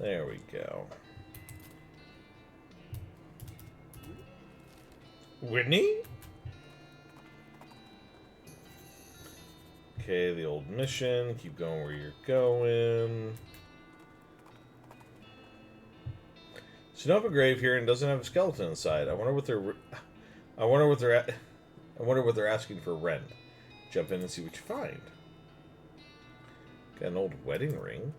There we go. Whitney? Okay, the old mission. Keep going where you're going. So you don't have a grave here and doesn't have a skeleton inside. I wonder what they're asking for rent. Jump in and see what you find. Got an old wedding ring.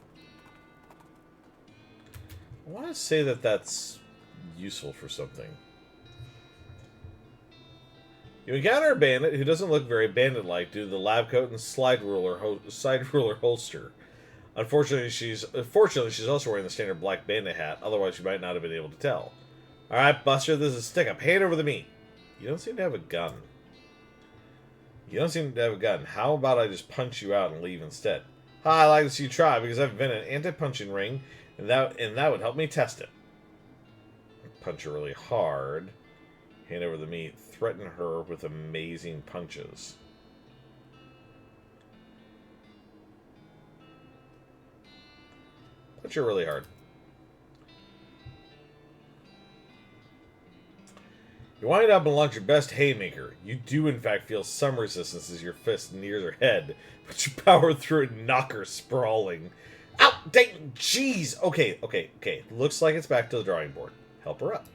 I want to say that that's useful for something. You encounter a bandit who doesn't look very bandit-like due to the lab coat and side ruler holster. Fortunately, she's also wearing the standard black bandit hat. Otherwise, you might not have been able to tell. All right, Buster, this is a stick-up. Hand over the meat. You don't seem to have a gun. How about I just punch you out and leave instead? Hi, I'd like to see you try because I've invented an anti-punching ring, and that would help me test it. Punch her really hard. Hand over the meat. Threaten her with amazing punches. Punch her really hard. You wind up and launch your best haymaker. You do, in fact, feel some resistance as your fist nears her head, but you power through it and knock her sprawling. Ow! Dang! Jeez! Okay. Looks like it's back to the drawing board. Help her up.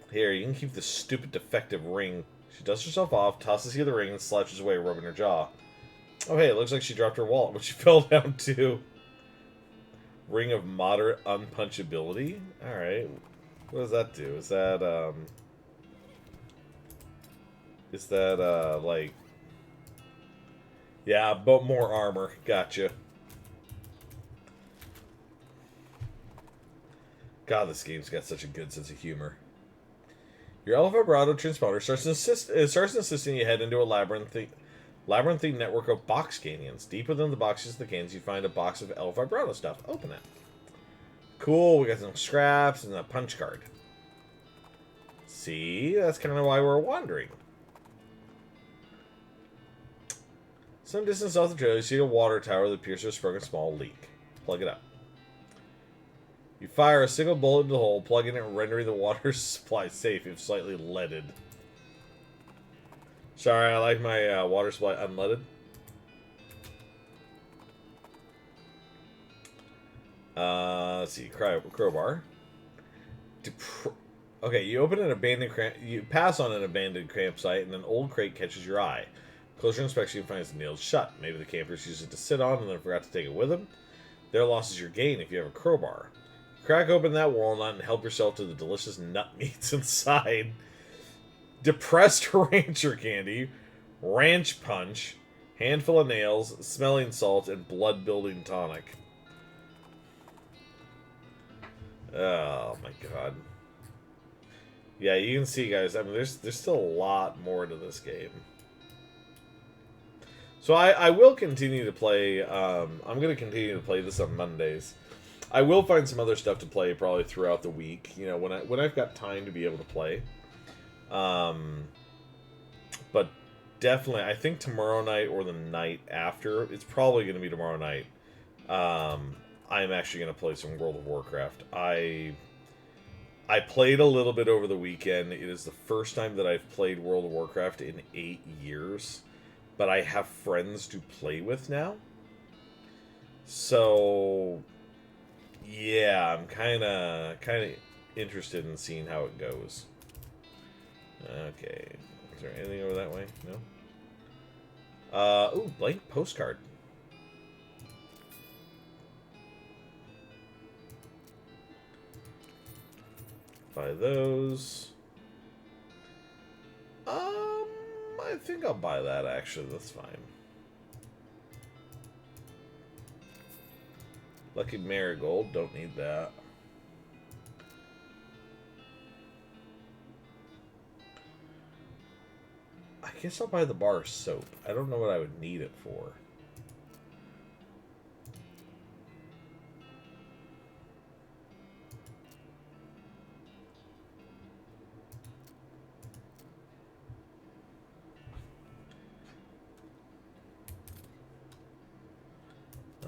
Here, you can keep this stupid defective ring. She dusts herself off, tosses you the ring, and slouches away, rubbing her jaw. Oh, hey, it looks like she dropped her wallet, which she fell down to. Ring of moderate unpunchability? Alright. What does that do? Is that, like... Yeah, but more armor. Gotcha. God, this game's got such a good sense of humor. Your El Vibrato transponder starts insisting you head into a labyrinthine network of box canyons. Deep within the boxes of the canyons, you find a box of El Vibrato stuff. Open it. Cool, we got some scraps and a punch card. See? That's kind of why we're wandering. Some distance off the trail, you see a water tower that appears to have sprung a small leak. Plug it up. You fire a single bullet into the hole, plugging it and rendering the water supply safe if slightly leaded. Sorry, I like my water supply unleaded. Let's see, crowbar. Okay, you open an abandoned you pass on an abandoned campsite, and an old crate catches your eye. Closer inspection finds it nailed shut. Maybe the campers used it to sit on and then forgot to take it with them. Their loss is your gain if you have a crowbar. Crack open that walnut and help yourself to the delicious nut meats inside. Depressed rancher candy, ranch punch, handful of nails, smelling salt, and blood-building tonic. Oh my god. Yeah, you can see, guys, I mean, there's still a lot more to this game. So I will continue to play, I'm going to continue to play this on Mondays. I will find some other stuff to play probably throughout the week, you know, when I've got time to be able to play. But definitely, I think tomorrow night or the night after, it's probably going to be tomorrow night, I'm actually going to play some World of Warcraft. I played a little bit over the weekend. It is the first time that I've played World of Warcraft in 8 years. But I have friends to play with now. So, yeah, I'm kind of interested in seeing how it goes. Okay. Is there anything over that way? No? Ooh, blank postcard. Buy those. I think I'll buy that, actually. That's fine. Lucky Marigold. Don't need that. I guess I'll buy the bar soap. I don't know what I would need it for.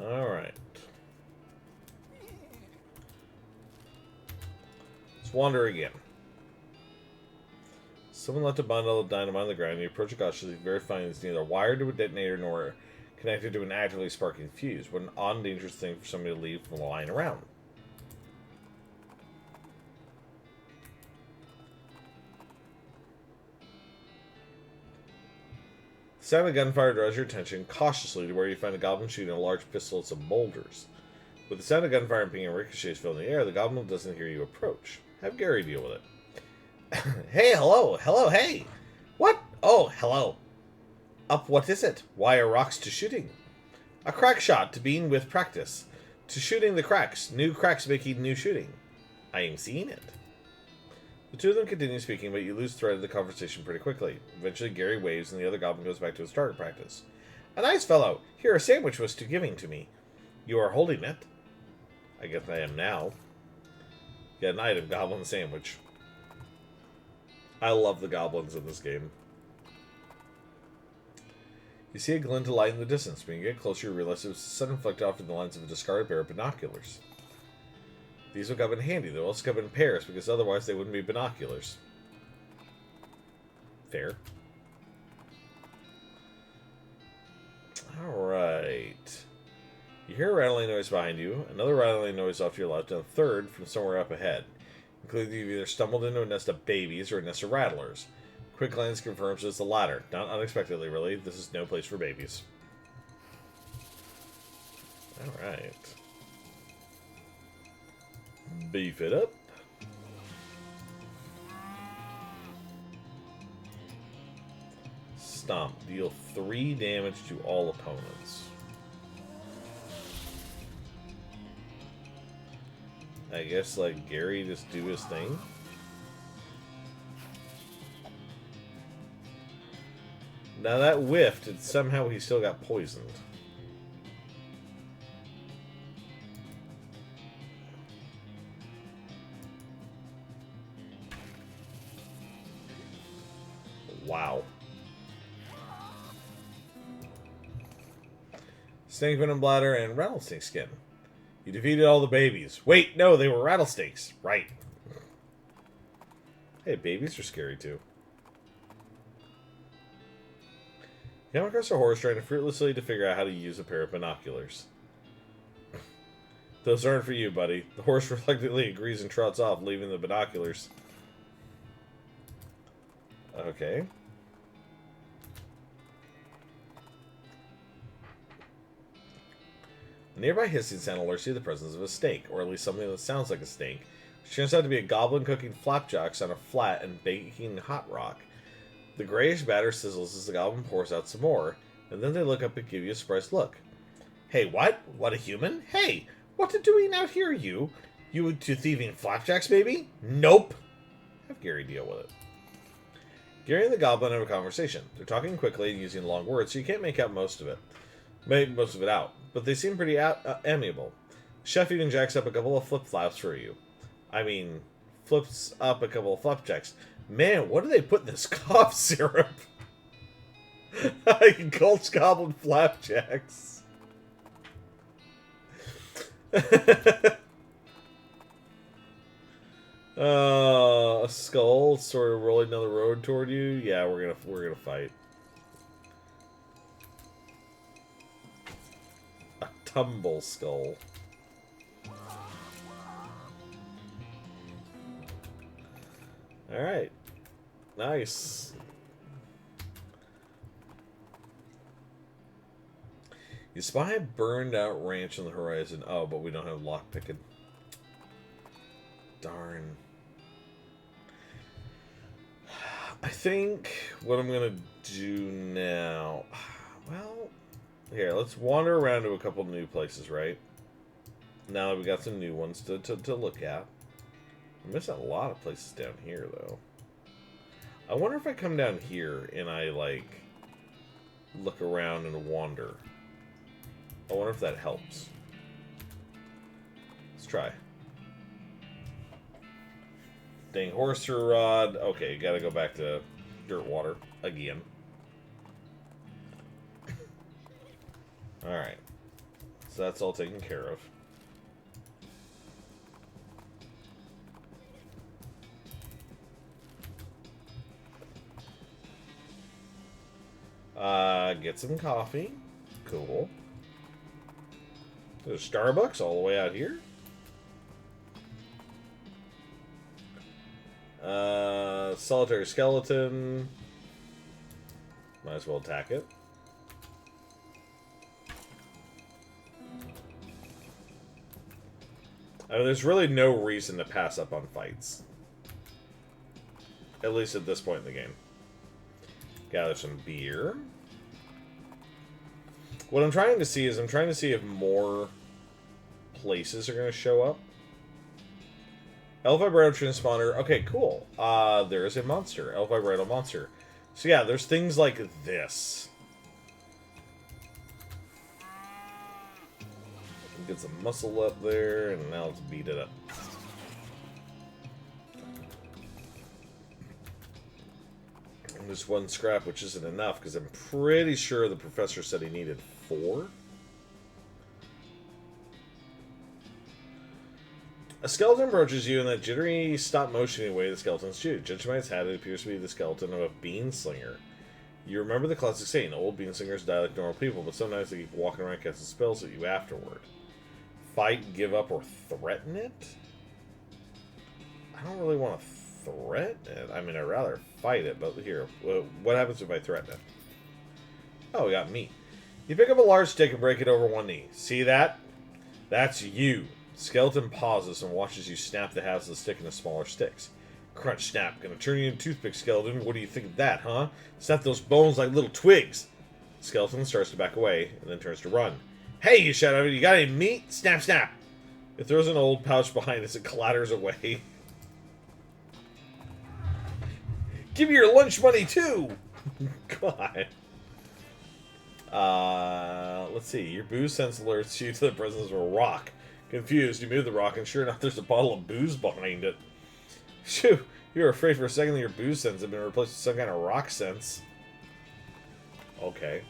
Alright. Let's wander again. Someone left a bundle of dynamite on the ground. You approach it cautiously, verifying it's neither wired to a detonator nor connected to an actively sparking fuse. What an odd and dangerous thing for somebody to leave lying around. The sound of gunfire draws your attention cautiously to where you find a goblin shooting a large pistol at some boulders. With the sound of gunfire and pinging ricochets filling the air, the goblin doesn't hear you approach. Have Gary deal with it. Hey, hello, hey! What? Oh, hello. Up, what is it? Why are rocks to shooting? A crack shot to being with practice. To shooting the cracks. New cracks making new shooting. I am seeing it. The two of them continue speaking, but you lose thread of the conversation pretty quickly. Eventually, Gary waves, and the other goblin goes back to his target practice. A nice fellow. Here, a sandwich was to giving to me. You are holding it. I guess I am now. Get an item, goblin sandwich. I love the goblins in this game. You see a glint of light in the distance. When you get closer, you realize it was the sun reflected off in the lens of a discarded pair of binoculars. These will come in handy. They'll also come in pairs, because otherwise they wouldn't be binoculars. Fair. Alright. You hear a rattling noise behind you, another rattling noise off to your left, and a third from somewhere up ahead. Including you've either stumbled into a nest of babies or a nest of rattlers. Quick glance confirms it's the latter. Not unexpectedly, really. This is no place for babies. Alright. Beef it up. Stomp. Deal 3 damage to all opponents. I guess, like, Gary just do his thing. Now that whiffed, and somehow he still got poisoned. Wow. Snake venom bladder and rattlesnake skin. You defeated all the babies. Wait, no, they were rattlesnakes. Right. Hey, babies are scary too. You come across a horse trying to fruitlessly figure out how to use a pair of binoculars. Those aren't for you, buddy. The horse reluctantly agrees and trots off, leaving the binoculars. Okay. A nearby hissing sound alerts you to the presence of a snake, or at least something that sounds like a snake, which turns out to be a goblin cooking flapjacks on a flat and baking hot rock. The grayish batter sizzles as the goblin pours out some more, and then they look up and give you a surprised look. Hey, what? What, a human? Hey, what a doing out here, you? You to thieving flapjacks, baby? Nope. Have Gary deal with it. Gary and the goblin have a conversation. They're talking quickly and using long words, so you can't make out most of it. Make most of it out, but they seem pretty amiable. Chef even jacks up a couple of flip-flops for you. I mean, flips up a couple of flapjacks. Man, what do they put in this cough syrup? I can gulch goblin flapjacks. A skull sort of rolling down the road toward you. Yeah, we're gonna fight. A tumble skull. All right. Nice. You spy a burned out ranch on the horizon. Oh, but we don't have lockpicking. Darn. I think what I'm going to do now... Well, here, let's wander around to a couple new places, right? Now that we got some new ones to look at. I'm missing a lot of places down here, though. I wonder if I come down here and I, like, look around and wander. I wonder if that helps. Let's try. Dang horse rod. Okay, gotta go back to dirt water again. Alright. So that's all taken care of. Get some coffee. Cool. There's Starbucks all the way out here. Solitary skeleton. Might as well attack it. I mean, there's really no reason to pass up on fights. At least at this point in the game. Gather some beer. What I'm trying to see is, I'm trying to see if more places are going to show up. El Vibrato Transponder. Okay, cool. There is a monster. El Vibrato monster. So yeah, there's things like this. Get some muscle up there, and now let's beat it up. And there's one scrap, which isn't enough, because I'm pretty sure the professor said he needed 4. A skeleton approaches you in that jittery stop-motioning way the skeletons shoot. Judging by its hat, it appears to be the skeleton of a bean slinger. You remember the classic saying, old bean slingers die like normal people, but sometimes they keep walking around casting spells at you afterward. Fight, give up, or threaten it? I don't really want to threaten it. I mean, I'd rather fight it, but here, what happens if I threaten it? Oh, we got meat. You pick up a large stick and break it over one knee. See that? That's you. Skeleton pauses and watches you snap the halves of the stick into smaller sticks. Crunch, snap. Gonna turn you into toothpick, skeleton. What do you think of that, huh? Snap those bones like little twigs. Skeleton starts to back away and then turns to run. Hey, you shout out, you got any meat? Snap, snap. It throws an old pouch behind as it clatters away. Give me your lunch money, too! God. Let's see. Your booze sense alerts you to the presence of a rock. Confused, you move the rock, and sure enough, there's a bottle of booze behind it. Phew, you were afraid for a second that your booze sense had been replaced with some kind of rock sense. Okay.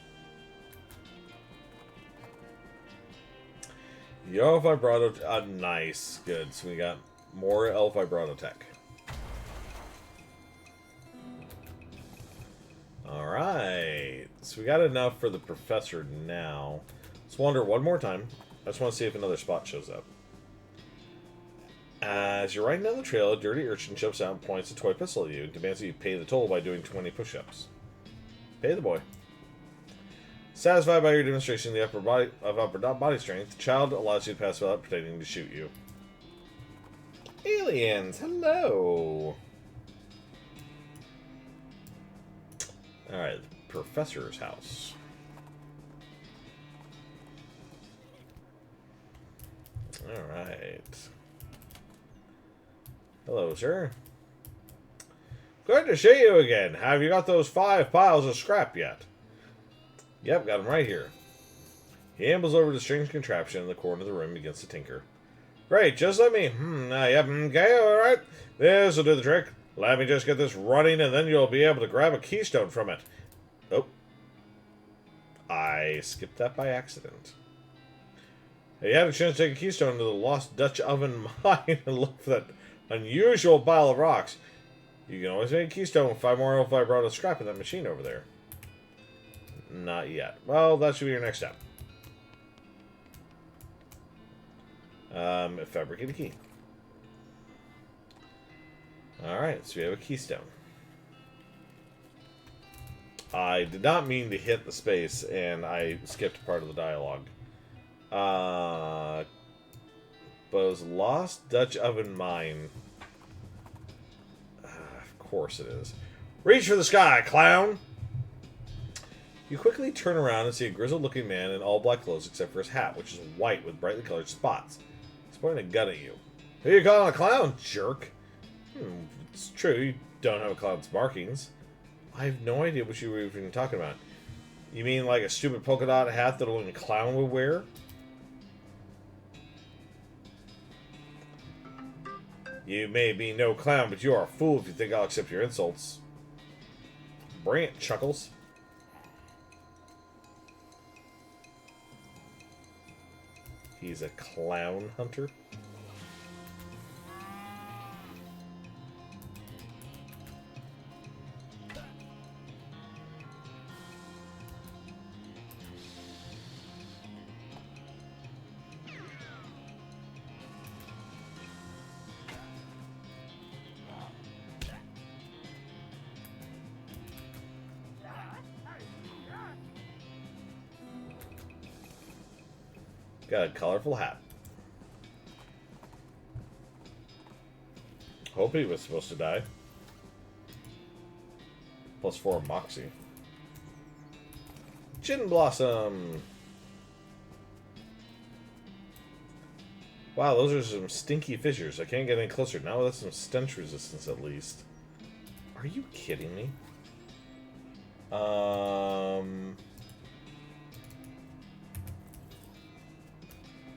Yo, Vibrato... nice. Good. So we got more El Vibrato tech. Alright. So we got enough for the professor now. Let's wander one more time. I just want to see if another spot shows up. As you're riding down the trail, a dirty urchin jumps out and points a toy pistol at you and demands that you pay the toll by doing 20 push-ups. Pay the boy. Satisfied by your demonstration of upper body strength, the child allows you to pass without pretending to shoot you. Aliens, hello! Alright, the professor's house. Alright. Hello, sir. Good to see you again. Have you got those 5 piles of scrap yet? Yep, got them right here. He ambles over to the strange contraption in the corner of the room and begins to tinker. Great, just let me... yep, okay, alright. This'll do the trick. Let me just get this running and then you'll be able to grab a keystone from it. Oh. I skipped that by accident. You had a chance to take a keystone to the lost Dutch oven mine and look for that unusual pile of rocks. You can always make a keystone with 5 more if I brought a scrap in that machine over there. Not yet. Well, that should be your next step. Fabricate a key. Alright, so we have a keystone. I did not mean to hit the space, and I skipped part of the dialogue. But it was Lost Dutch Oven Mine. Of course it is. Reach for the sky, clown! You quickly turn around and see a grizzled-looking man in all black clothes except for his hat, which is white with brightly colored spots. He's pointing a gun at you. Who are you calling a clown, jerk? It's true, you don't have a clown's markings. I have no idea what you were even talking about. You mean like a stupid polka dot hat that only a clown would wear? You may be no clown, but you are a fool if you think I'll accept your insults. Bring it, Chuckles. He's a clown hunter. Got a colorful hat. Hope he was supposed to die. +4 Moxie. Gin Blossom. Wow, those are some stinky fissures. I can't get any closer. Now that's some stench resistance at least. Are you kidding me?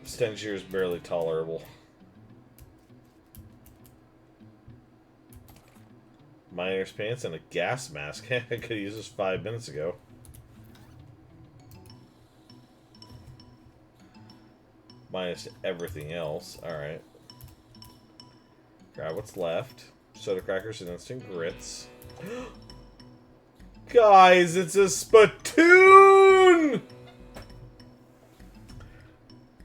Stench here is barely tolerable. Miner's pants and a gas mask. I could have used this 5 minutes ago. Minus everything else. Alright. Grab what's left. Soda crackers and instant grits. Guys, it's a spittoon!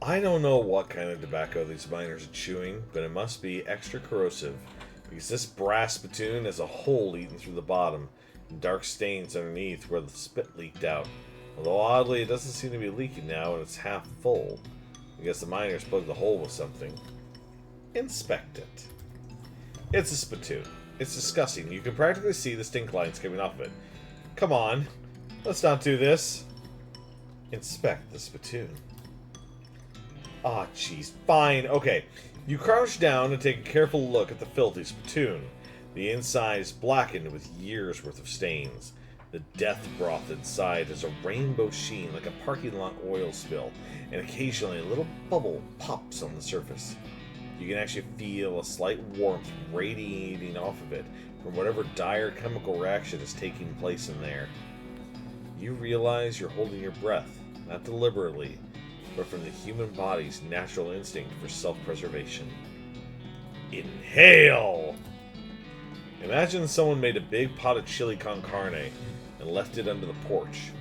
I don't know what kind of tobacco these miners are chewing, but it must be extra corrosive. Because this brass spittoon has a hole eaten through the bottom, and dark stains underneath where the spit leaked out. Although oddly, it doesn't seem to be leaking now, and it's half full. I guess the miners plugged the hole with something. Inspect it. It's a spittoon. It's disgusting. You can practically see the stink lines coming off of it. Come on. Let's not do this. Inspect the spittoon. Ah, jeez. Fine. Okay. You crouch down and take a careful look at the filthy spittoon. The inside is blackened with years' worth of stains. The death broth inside has a rainbow sheen like a parking lot oil spill, and occasionally a little bubble pops on the surface. You can actually feel a slight warmth radiating off of it from whatever dire chemical reaction is taking place in there. You realize you're holding your breath, not deliberately, but from the human body's natural instinct for self-preservation. Inhale! Imagine someone made a big pot of chili con carne and left it under the porch.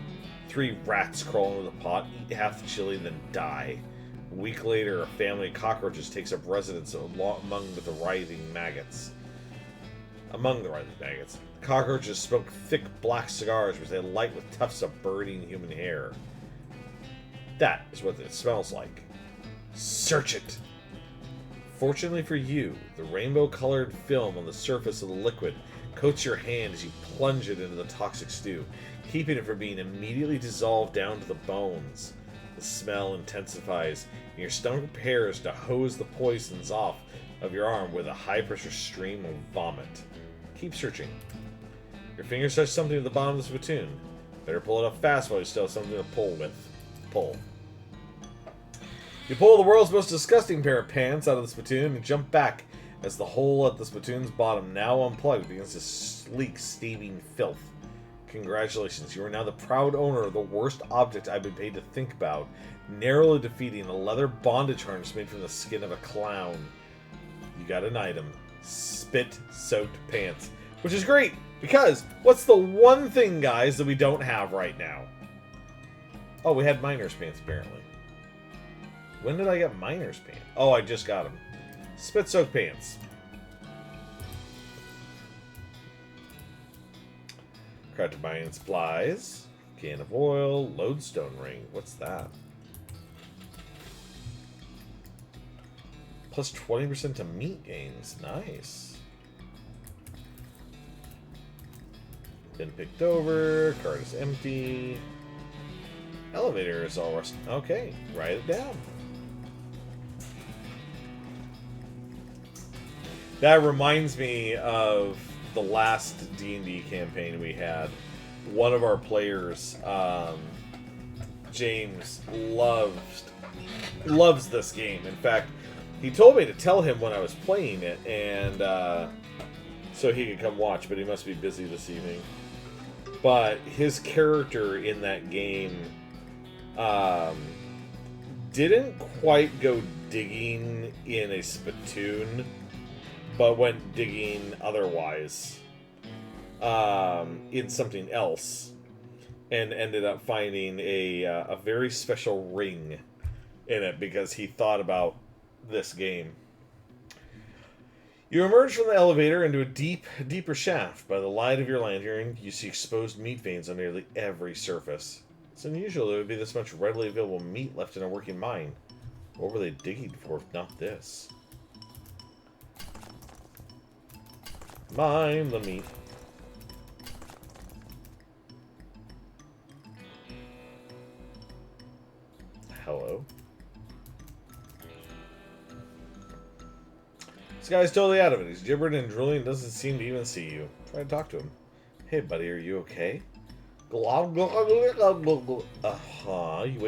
3 rats crawl into the pot, eat half the chili, then die. A week later, a family of cockroaches takes up residence among the writhing maggots. The cockroaches smoke thick black cigars which they light with tufts of burning human hair. That is what it smells like. Search it! Fortunately for you, the rainbow-colored film on the surface of the liquid coats your hand as you plunge it into the toxic stew, keeping it from being immediately dissolved down to the bones. The smell intensifies, and your stomach prepares to hose the poisons off of your arm with a high-pressure stream of vomit. Keep searching. Your fingers touch something at the bottom of the spittoon. Better pull it up fast while you still have something to pull with. Pull. You pull the world's most disgusting pair of pants out of the spittoon and jump back as the hole at the spittoon's bottom, now unplugged, begins to sleek, steaming filth. Congratulations, you are now the proud owner of the worst object I've been paid to think about, narrowly defeating a leather bondage harness made from the skin of a clown. You got an item. Spit-soaked pants. Which is great, because what's the one thing, guys, that we don't have right now? Oh, we had miner's pants, apparently. When did I get miner's pants? Oh, I just got them. Spit-soaked pants. Craft buying supplies. Can of oil. Lodestone ring. What's that? Plus 20% to meat gains. Nice. Been picked over. Cart is empty. Elevator is all rusted. Okay, write it down. That reminds me of the last D&D campaign we had. One of our players, James, loves this game. In fact, he told me to tell him when I was playing it, and so he could come watch, but he must be busy this evening. But his character in that game didn't quite go digging in a spittoon, but went digging otherwise in something else, and ended up finding a very special ring in it because he thought about this game. You emerge from the elevator into a deeper shaft. By the light of your lantern, you see exposed meat veins on nearly every surface. It's unusual there would be this much readily available meat left in a working mine. What were they digging for if not this? Mine the meat. Hello? This guy's totally out of it. He's gibbering and drooling and doesn't seem to even see you. Try to talk to him. Hey, buddy, are you okay? You wave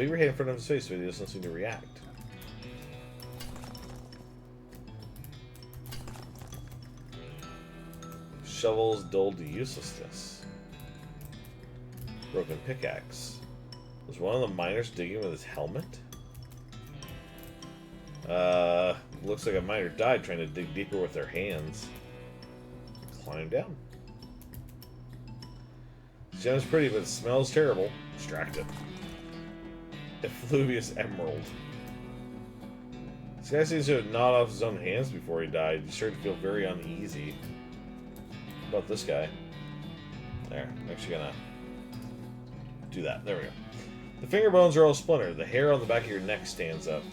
your hand in front of his face, but he doesn't seem to react. Shovels dulled to uselessness. Broken pickaxe. Was one of the miners digging with his helmet? Looks like a miner died trying to dig deeper with their hands. Climb down. This gem's pretty, but it smells terrible. Extract it. Effluvious emerald. This guy seems to have gnawed off his own hands before he died. He started to feel very uneasy. What about this guy? There. I'm actually gonna do that. There we go. The finger bones are all splintered. The hair on the back of your neck stands up.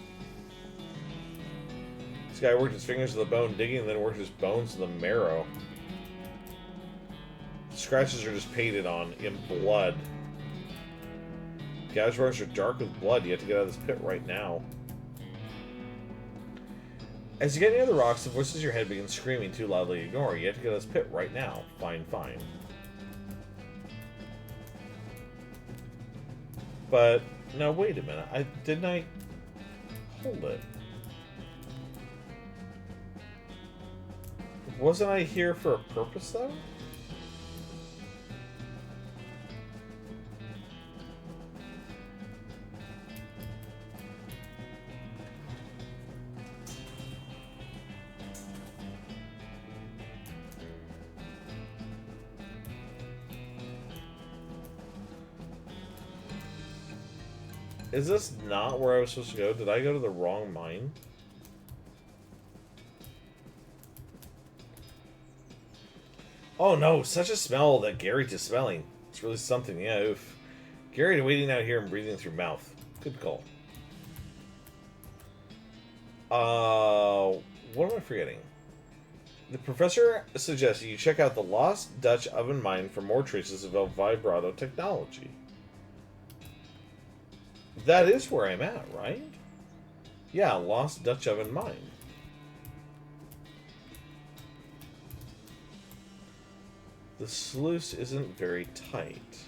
This guy worked his fingers to the bone digging and then worked his bones to the marrow. The scratches are just painted on in blood. Gouged marks are dark with blood. You have to get out of this pit right now. As you get near the rocks, the voices in your head begin screaming too loudly to ignore. You have to get out of this pit right now. Fine, fine. But, now wait a minute. Didn't I hold it? Wasn't I here for a purpose, though? Is this not where I was supposed to go? Did I go to the wrong mine? Oh no, such a smell that Gary is smelling. It's really something, yeah, oof. Gary waiting out here and breathing through mouth. Good call. What am I forgetting? The professor suggests you check out the Lost Dutch Oven Mine for more traces of El Vibrato technology. That is where I'm at, right? Yeah, Lost Dutch Oven Mine. The sluice isn't very tight.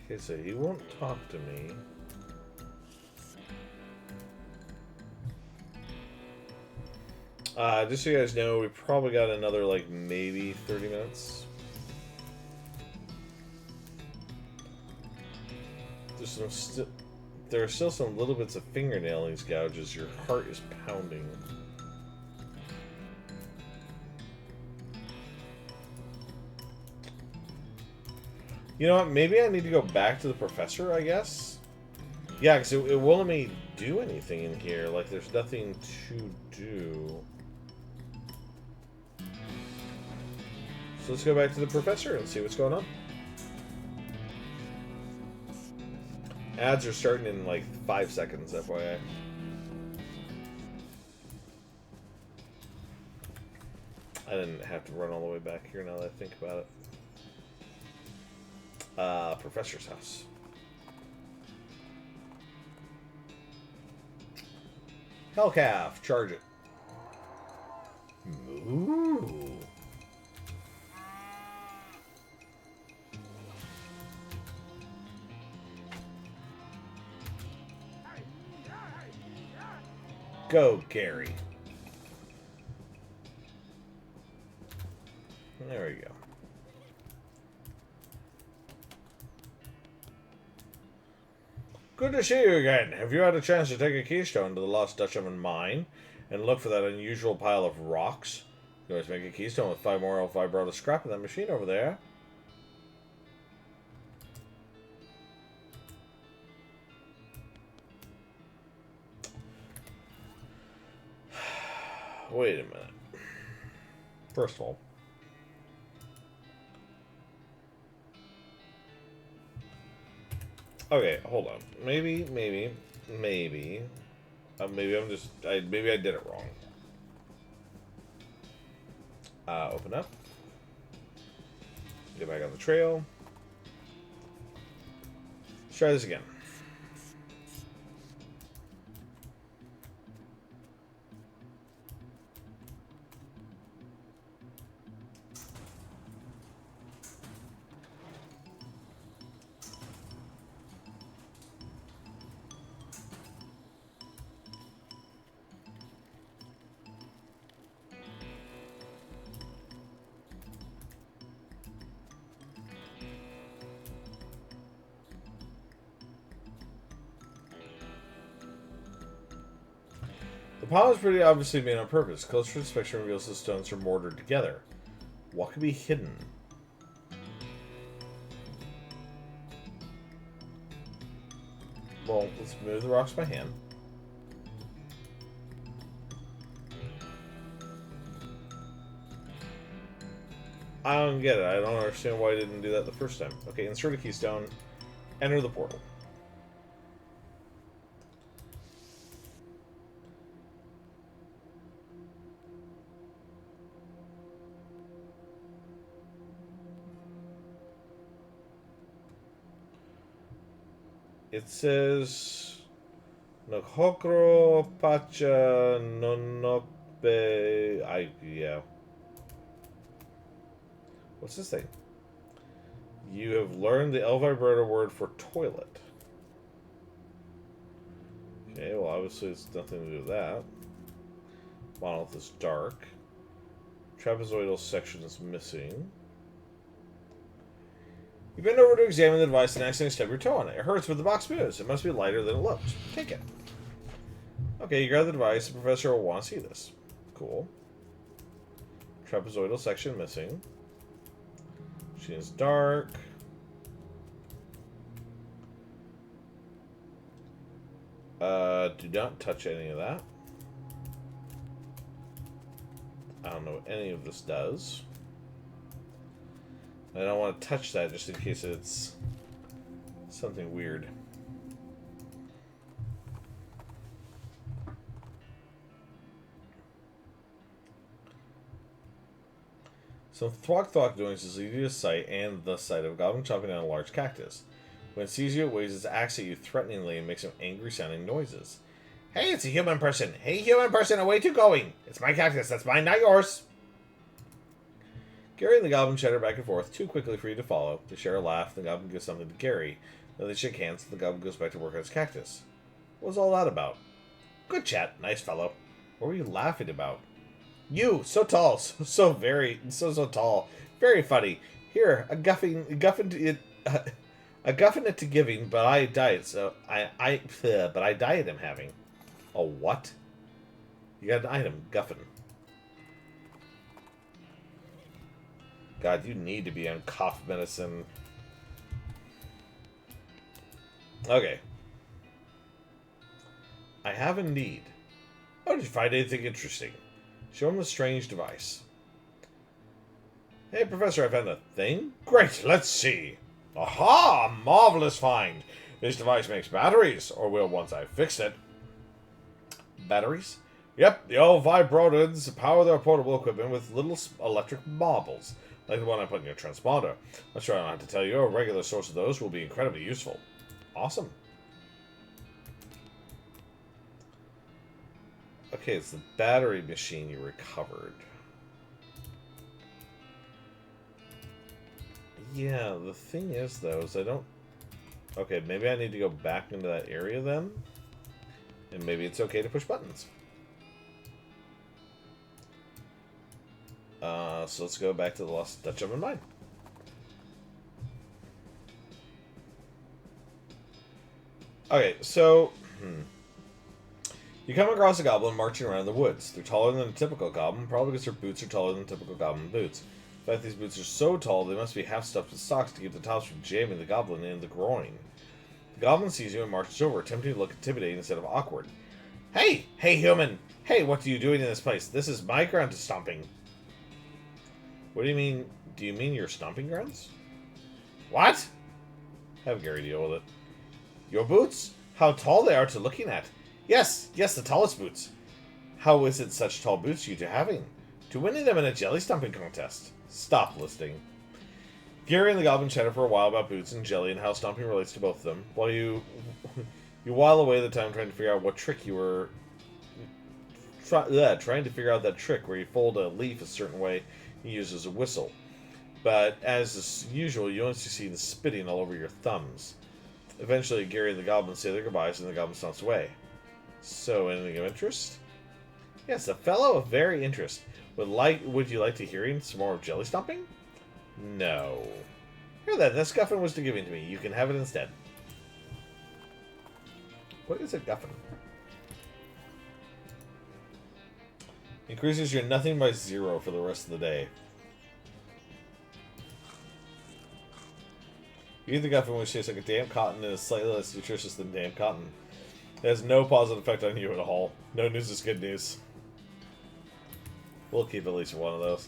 Okay, so he won't talk to me. Just so you guys know, we probably got another, like, maybe 30 minutes. There are still some little bits of fingernail in these gouges. Your heart is pounding. You know what? Maybe I need to go back to the professor, I guess? Yeah, because it won't let me do anything in here. Like, there's nothing to do. So let's go back to the professor and see what's going on. Ads are starting in, like, 5 seconds, FYI. I didn't have to run all the way back here now that I think about it. Professor's house. Hellcalf, charge it. Ooh. Go, Gary. There we go. Good to see you again. Have you had a chance to take a keystone to the Lost Dutchman mine and look for that unusual pile of rocks? You always make a keystone with 5 more L5 brought a scrap in that machine over there. Wait a minute. First of all, okay, hold on. Maybe I'm just, maybe I did it wrong. Open up. Get back on the trail. Let's try this again. The pile is pretty obviously made on purpose. Closer inspection reveals the stones are mortared together. What could be hidden? Well, let's move the rocks by hand. I don't get it. I don't understand why I didn't do that the first time. Okay, insert a keystone. Enter the portal. It says Nokhokro Pacha Nonokbe. Yeah. What's this thing? You have learned the El Vibrato word for toilet. Okay, well, obviously it's nothing to do with that. Monolith is dark. Trapezoidal section is missing. You bend over to examine the device and accidentally stub your toe on it. It hurts, but the box moves. It must be lighter than it looks. Take it. Okay, you grab the device. The professor will want to see this. Cool. Trapezoidal section missing. Machine is dark. Do not touch any of that. I don't know what any of this does. I don't want to touch that just in case it's something weird. Some thwack noises lead you to sight and the sight of a goblin chomping on a large cactus. When it sees you, it waves its axe at you threateningly and makes some angry sounding noises. Hey, it's a human person! Hey, human person, away you going! It's my cactus, that's mine, not yours! Gary and the goblin chatter back and forth too quickly for you to follow. They share a laugh, the goblin gives something to Gary. Then they shake hands, and the goblin goes back to work on his cactus. What was all that about? Good chat, nice fellow. What were you laughing about? You, so tall, so tall. Very funny. Here, a guffin it to giving, but I diet, so but I diet am having. A what? You got an item, guffin. God, you need to be on cough medicine. Okay. I have indeed. Oh, did you find anything interesting? Show him the strange device. Hey, Professor, I found a thing? Great, let's see. Aha! Marvelous find. This device makes batteries, or will once I've fixed it. Batteries? Yep, the old vibrotons power their portable equipment with little electric marbles, like the one I put in your transponder. I'm sure I don't have to tell you, a regular source of those will be incredibly useful. Awesome. Okay, it's the battery machine you recovered. Yeah, the thing is, though, is I don't... Okay, maybe I need to go back into that area then? And maybe it's okay to push buttons. So let's go back to the Lost Dutchman mine. Okay, so you come across a goblin marching around the woods. They're taller than a typical goblin, probably because their boots are taller than typical goblin boots. In fact, these boots are so tall they must be half stuffed with socks to keep the tops from jamming the goblin in the groin. The goblin sees you and marches over, attempting to look intimidating instead of awkward. Hey! Hey, human! Hey, what are you doing in this place? This is my ground to stomping. What do you mean? Do you mean your stomping grounds? What? Have Gary deal with it. Your boots? How tall they are to looking at. Yes, the tallest boots. How is it such tall boots you two having? To winning them in a jelly stomping contest. Stop listing. Gary and the goblin chatted for a while about boots and jelly and how stomping relates to both of them, while you while away the time trying to figure out what trick you were trying to figure out that trick where you fold a leaf a certain way and use as a whistle. But as usual, you only see the spitting all over your thumbs. Eventually, Gary and the goblin say their goodbyes and the goblin stomps away. So, anything of interest? Yes, a fellow of very interest. Would you like to hear some more of jelly stomping? No. Here then, this guffin was giving to me. You can have it instead. What is a guffin? Increases your nothing by 0 for the rest of the day. You eat the guffin, which tastes like a damp cotton and is slightly less nutritious than damp cotton. It has no positive effect on you at all. No news is good news. We'll keep at least one of those.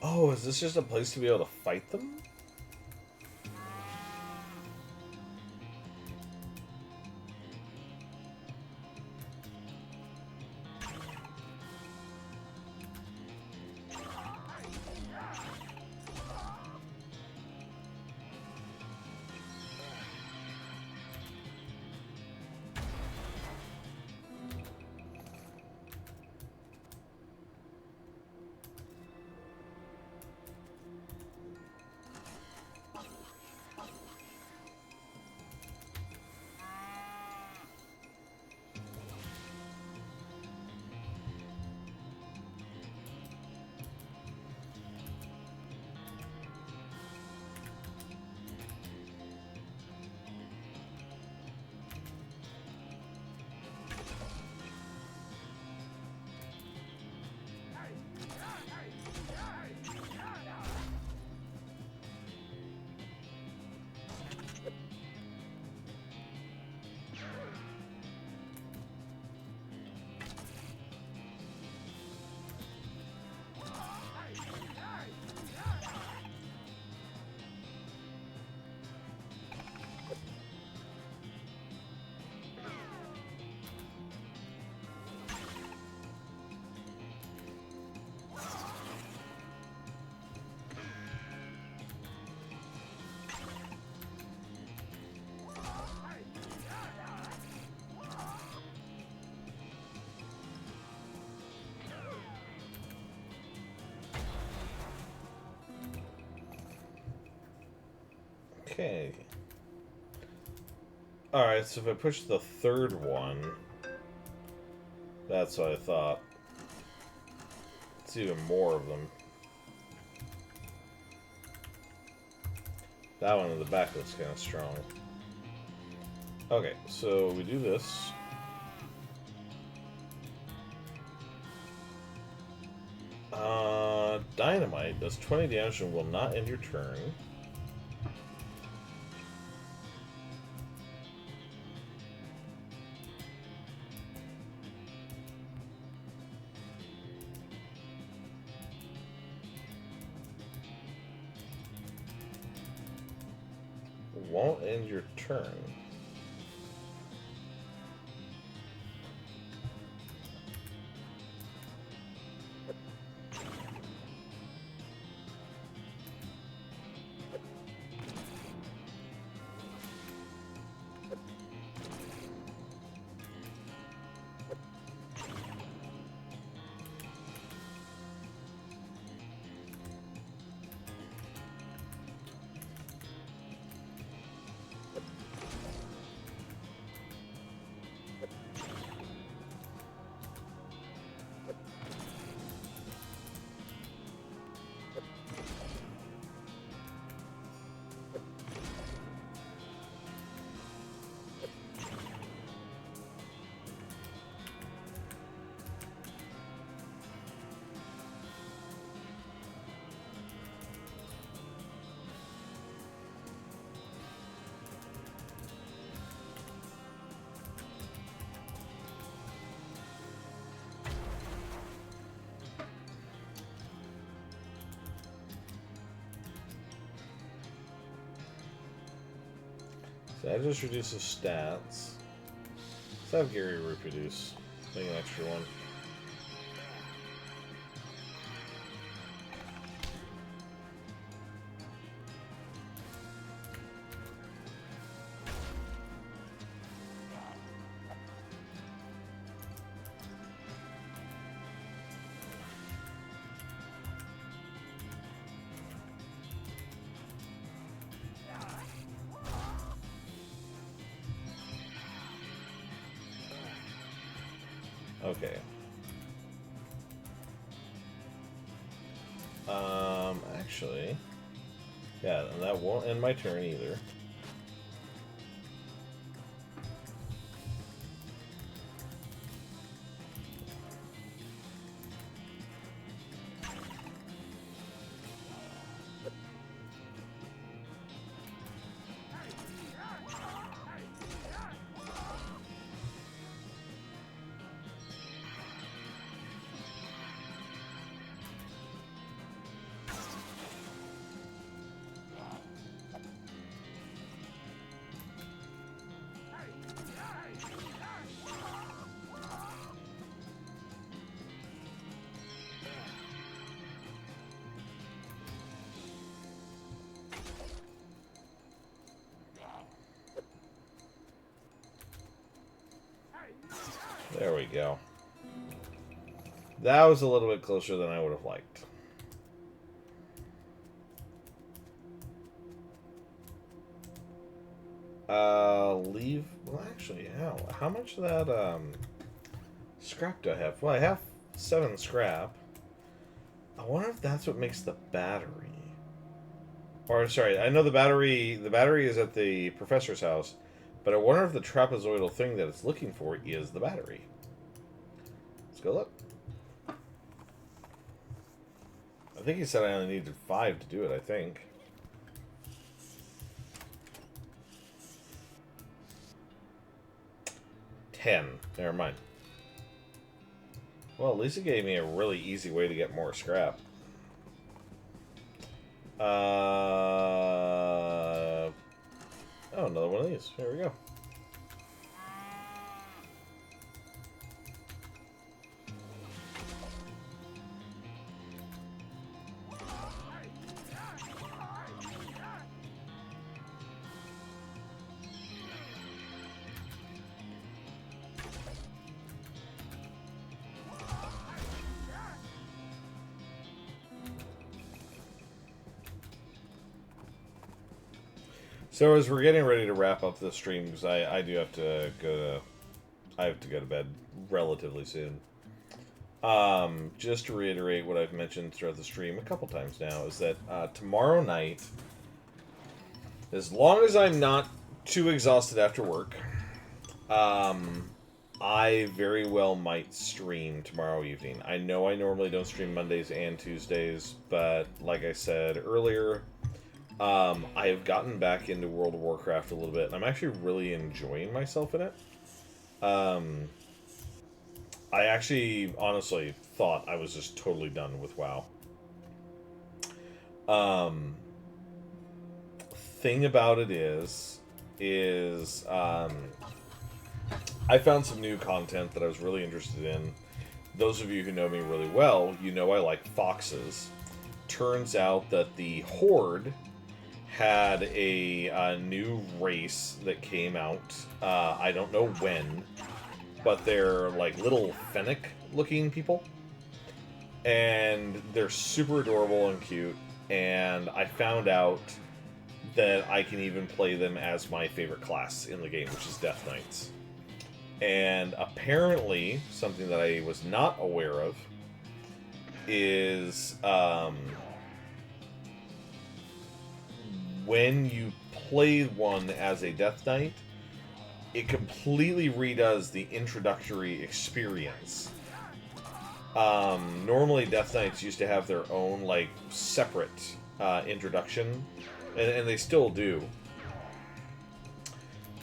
Oh, is this just a place to be able to fight them? Okay. Alright, so if I push the third one, that's what I thought. It's even more of them. That one in the back looks kind of strong. Okay, so we do this. Dynamite does 20 damage and will not end your turn. won't end your turn. So that just reduces stats. Let's have Gary reproduce. Make an extra one. Okay. Actually, yeah, and that won't end my turn either. There we go. That was a little bit closer than I would have liked. Leave. Well, actually, how much of that scrap do I have? Well, I have 7 scrap. I wonder if that's what makes the battery. Or sorry, I know the battery. The battery is at the professor's house, but I wonder if the trapezoidal thing that it's looking for is the battery. Let's go look. I think he said I only needed 5 to do it. I think. Never mind. Well, at least it gave me a really easy way to get more scrap. Oh, another one of these. Here we go. So as we're getting ready to wrap up the stream, because I do have to go to bed relatively soon. Just to reiterate what I've mentioned throughout the stream a couple times now, is that tomorrow night, as long as I'm not too exhausted after work, I very well might stream tomorrow evening. I know I normally don't stream Mondays and Tuesdays, but like I said earlier, I have gotten back into World of Warcraft a little bit, and I'm actually really enjoying myself in it. I actually, honestly, thought I was just totally done with WoW. thing about it I found some new content that I was really interested in. Those of you who know me really well, you know I like foxes. Turns out that the Horde had a new race that came out. I don't know when, but they're like little fennec-looking people. And they're super adorable and cute. And I found out that I can even play them as my favorite class in the game, which is Death Knights. And apparently, something that I was not aware of is when you play one as a Death Knight, it completely redoes the introductory experience. Normally, Death Knights used to have their own, like, separate introduction, and they still do.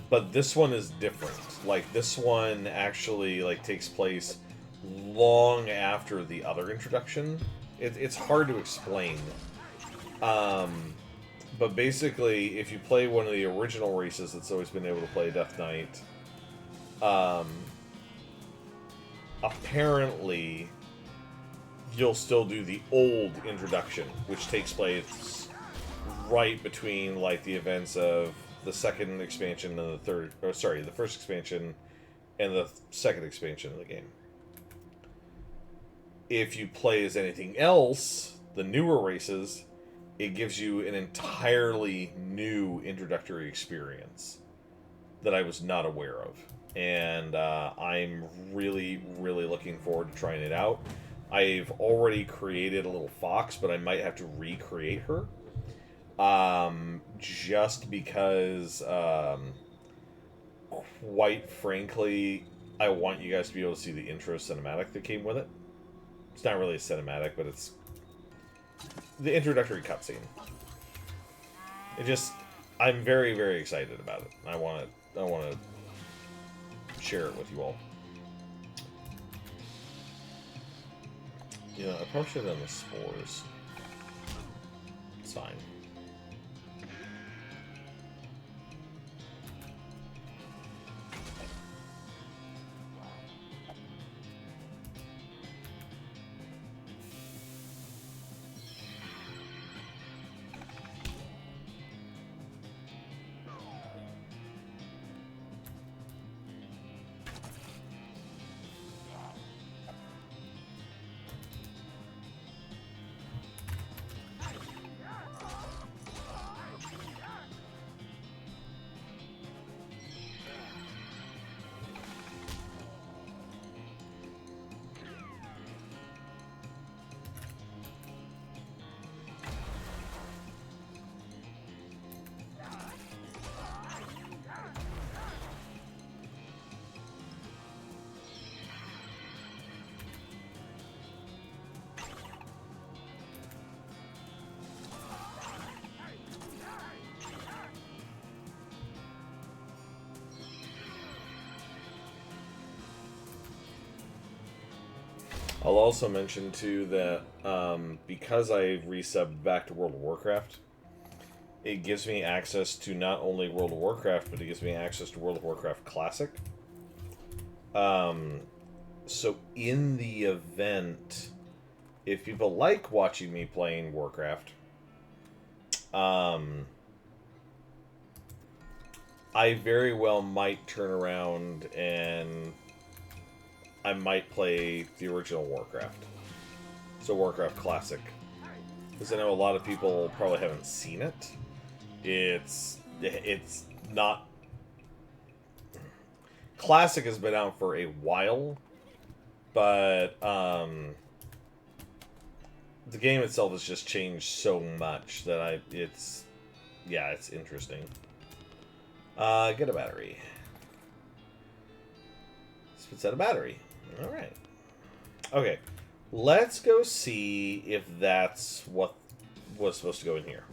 But this one is different. Like, this one actually, like, takes place long after the other introduction. It's hard to explain. But basically, if you play one of the original races that's always been able to play Death Knight, apparently you'll still do the old introduction, which takes place right between, like, the events of the second expansion and the first expansion and the second expansion of the game. If you play as anything else, the newer races, it gives you an entirely new introductory experience that I was not aware of. And I'm really, really looking forward to trying it out. I've already created a little fox, but I might have to recreate her. Just because, quite frankly, I want you guys to be able to see the intro cinematic that came with it. It's not really a cinematic, but it's the introductory cutscene. I'm very, very excited about it. I want to share it with you all. I probably should have done the spores. It's fine. I'll also mention, too, that because I resubbed back to World of Warcraft, it gives me access to not only World of Warcraft, but it gives me access to World of Warcraft Classic. So in the event, if people like watching me playing Warcraft, I very well might turn around and I might play the original Warcraft. So Warcraft Classic. Because I know a lot of people probably haven't seen it. It's not... Classic has been out for a while, but the game itself has just changed so much that it's interesting. Get a battery. Spits out a battery. Alright. Okay. Let's go see if that's what was supposed to go in here.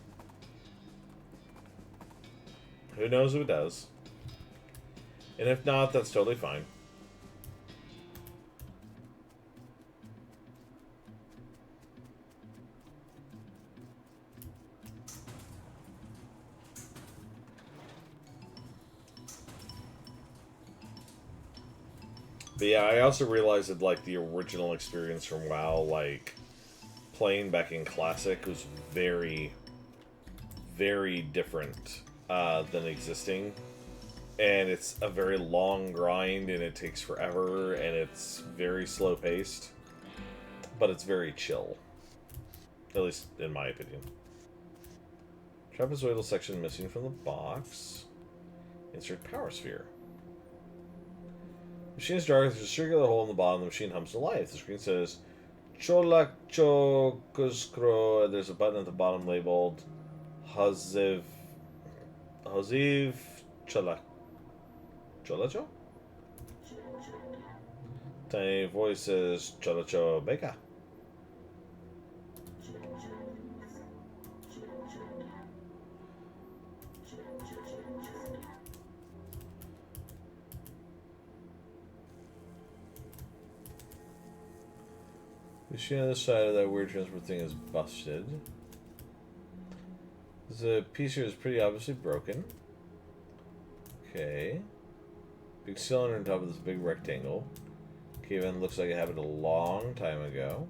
Who knows if it does. And if not, that's totally fine. But yeah, I also realized that, like, the original experience from WoW, like, playing back in Classic was very, very different than existing. And it's a very long grind, and it takes forever, and it's very slow-paced. But it's very chill. At least in my opinion. Trapezoidal section missing from the box. Insert power sphere. Machine is dark. There's a circular hole in the bottom. The machine hums to life. The screen says Cholachokuskro. There's a button at the bottom labeled Haziv Cholacho? Tiny voice says Cholacho Beka. The machine on the side of that weird transport thing is busted. The piece here is pretty obviously broken. Okay. Big cylinder on top of this big rectangle. Cave-in looks like it happened a long time ago.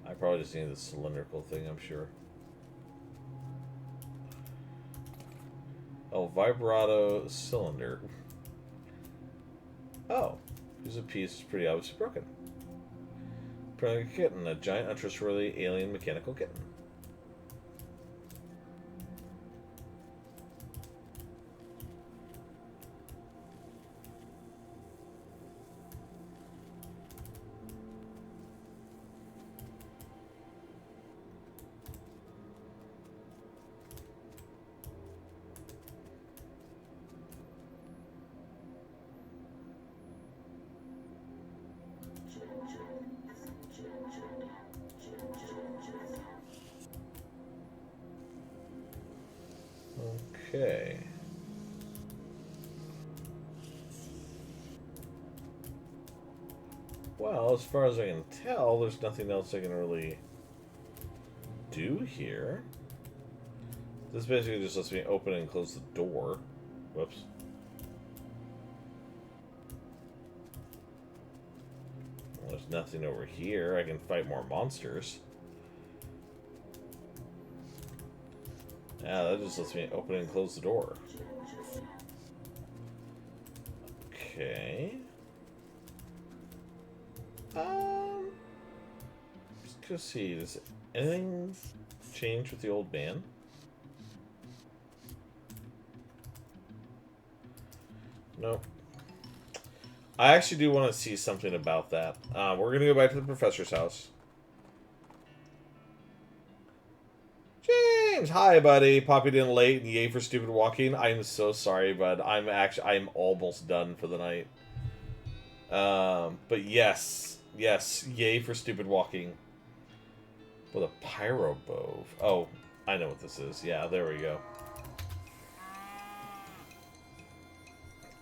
I probably just need the cylindrical thing, I'm sure. Oh, vibrato cylinder. Oh, here's a piece that's pretty obviously broken. A kitten, a giant, untrustworthy alien mechanical kitten. Okay. Well, as far as I can tell, there's nothing else I can really do here. This basically just lets me open and close the door. Whoops. Well, there's nothing over here. I can fight more monsters. Yeah, that just lets me open and close the door. Okay. Just gonna see, does anything change with the old man? Nope. I actually do want to see something about that. We're gonna go back to the professor's house. James, hi buddy. Popping in late and yay for stupid walking. I'm so sorry, bud. I'm almost done for the night. But yes, yay for stupid walking. With a pyro bove. Oh, I know what this is. Yeah, there we go.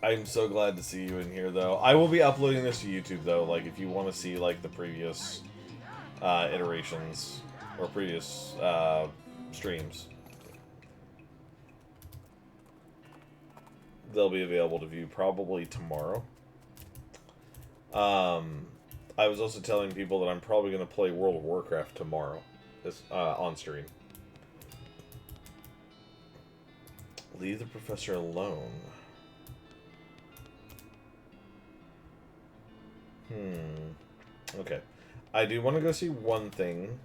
I'm so glad to see you in here, though. I will be uploading this to YouTube, though. Like, if you want to see like the previous iterations or previous streams, they'll be available to view probably tomorrow. I was also telling people that I'm probably going to play World of Warcraft tomorrow, on stream. Leave the professor alone. Okay. I do want to go see one thing.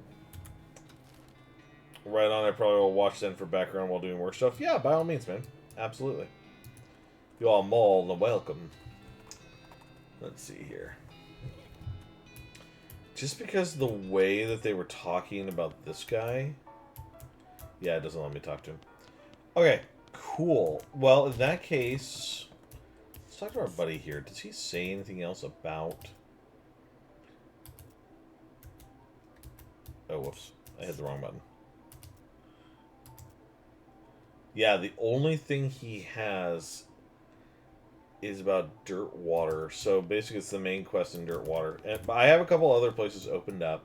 Right on, I probably will watch then for background while doing work stuff. Yeah, by all means, man. Absolutely. You all more than welcome. Let's see here. Just because the way that they were talking about this guy... Yeah, it doesn't let me talk to him. Okay, cool. Well, in that case... Let's talk to our buddy here. Does he say anything else about... Oh, whoops. I hit the wrong button. Yeah, the only thing he has is about dirt water. So basically it's the main quest in dirt water. And I have a couple other places opened up.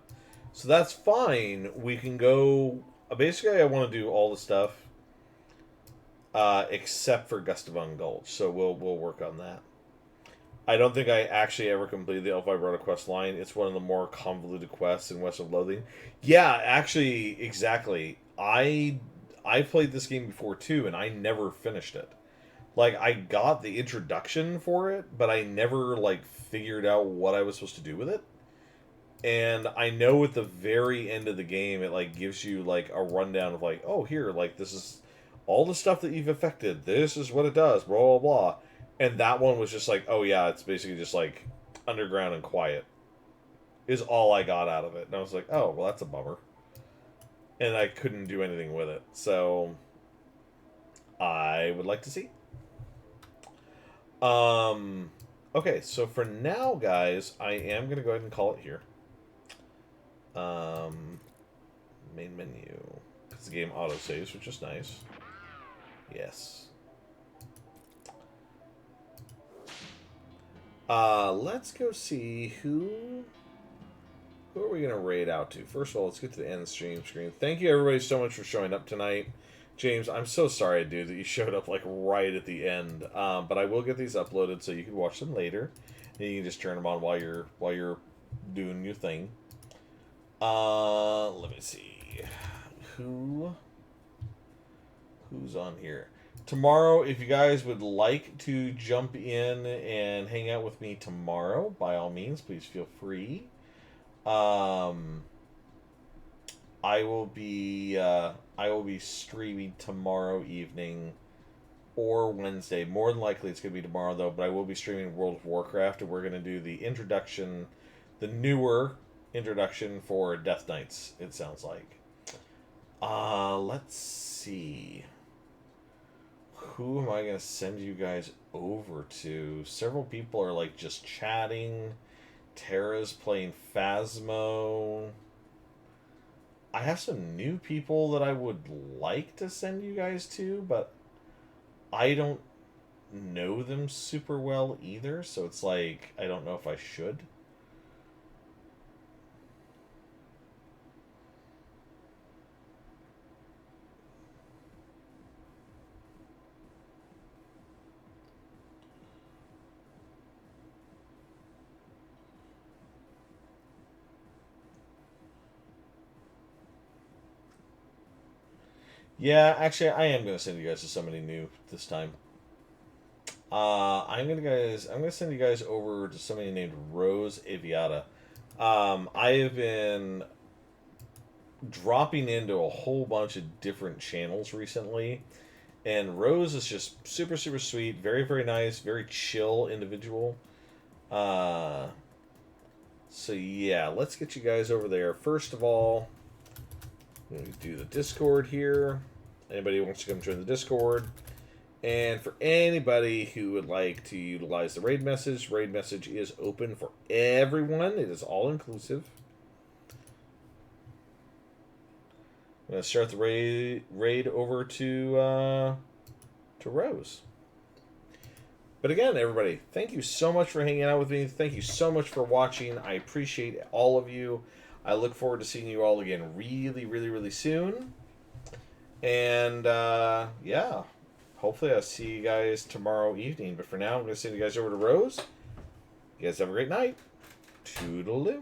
So that's fine. We can go... Basically, I want to do all the stuff except for Gustavon Gulch. So we'll work on that. I don't think I actually ever completed the Elf Vibrata quest line. It's one of the more convoluted quests in West of Loathing. Yeah, actually, exactly. I played this game before too, and I never finished it. Like I got the introduction for it, but I never like figured out what I was supposed to do with it. And I know at the very end of the game, it like gives you like a rundown of like, oh, here, like this is all the stuff that you've affected. This is what it does. Blah blah blah. And that one was just like, oh yeah, it's basically just like underground and quiet. Is all I got out of it, and I was like, oh well, that's a bummer. And I couldn't do anything with it, so I would like to see. Okay, so for now, guys, I am gonna go ahead and call it here. Main menu. Because the game auto-saves, which is nice. Yes. Let's go see who are we going to raid out to. First of all, let's get to the end stream screen. Thank you, everybody, so much for showing up tonight. James, I'm so sorry, dude, that you showed up, like, right at the end. But I will get these uploaded so you can watch them later. And you can just turn them on while you're doing your thing. Let me see. Who's on here? Tomorrow, if you guys would like to jump in and hang out with me tomorrow, by all means, please feel free. I will be streaming tomorrow evening or Wednesday. More than likely, it's going to be tomorrow though. But I will be streaming World of Warcraft, and we're going to do the introduction, the newer introduction for Death Knights. It sounds like. Let's see. Who am I going to send you guys over to? Several people are like just chatting. Tara's playing Phasmo. I have some new people that I would like to send you guys to, but I don't know them super well either, so it's like, I don't know if I should. Yeah, actually, I am gonna send you guys to somebody new this time. I'm gonna send you guys over to somebody named Rose Aviata. I have been dropping into a whole bunch of different channels recently, and Rose is just super super sweet, very very nice, very chill individual. Uh, so yeah, let's get you guys over there. First of all, I'm gonna do the Discord here. Anybody who wants to come join the Discord. And for anybody who would like to utilize the raid message is open for everyone. It is all inclusive. I'm going to start the raid over to Rose. But again, everybody, thank you so much for hanging out with me. Thank you so much for watching. I appreciate all of you. I look forward to seeing you all again really, really, really soon. And, yeah. Hopefully I'll see you guys tomorrow evening. But for now, I'm going to send you guys over to Rose. You guys have a great night. Toodaloo.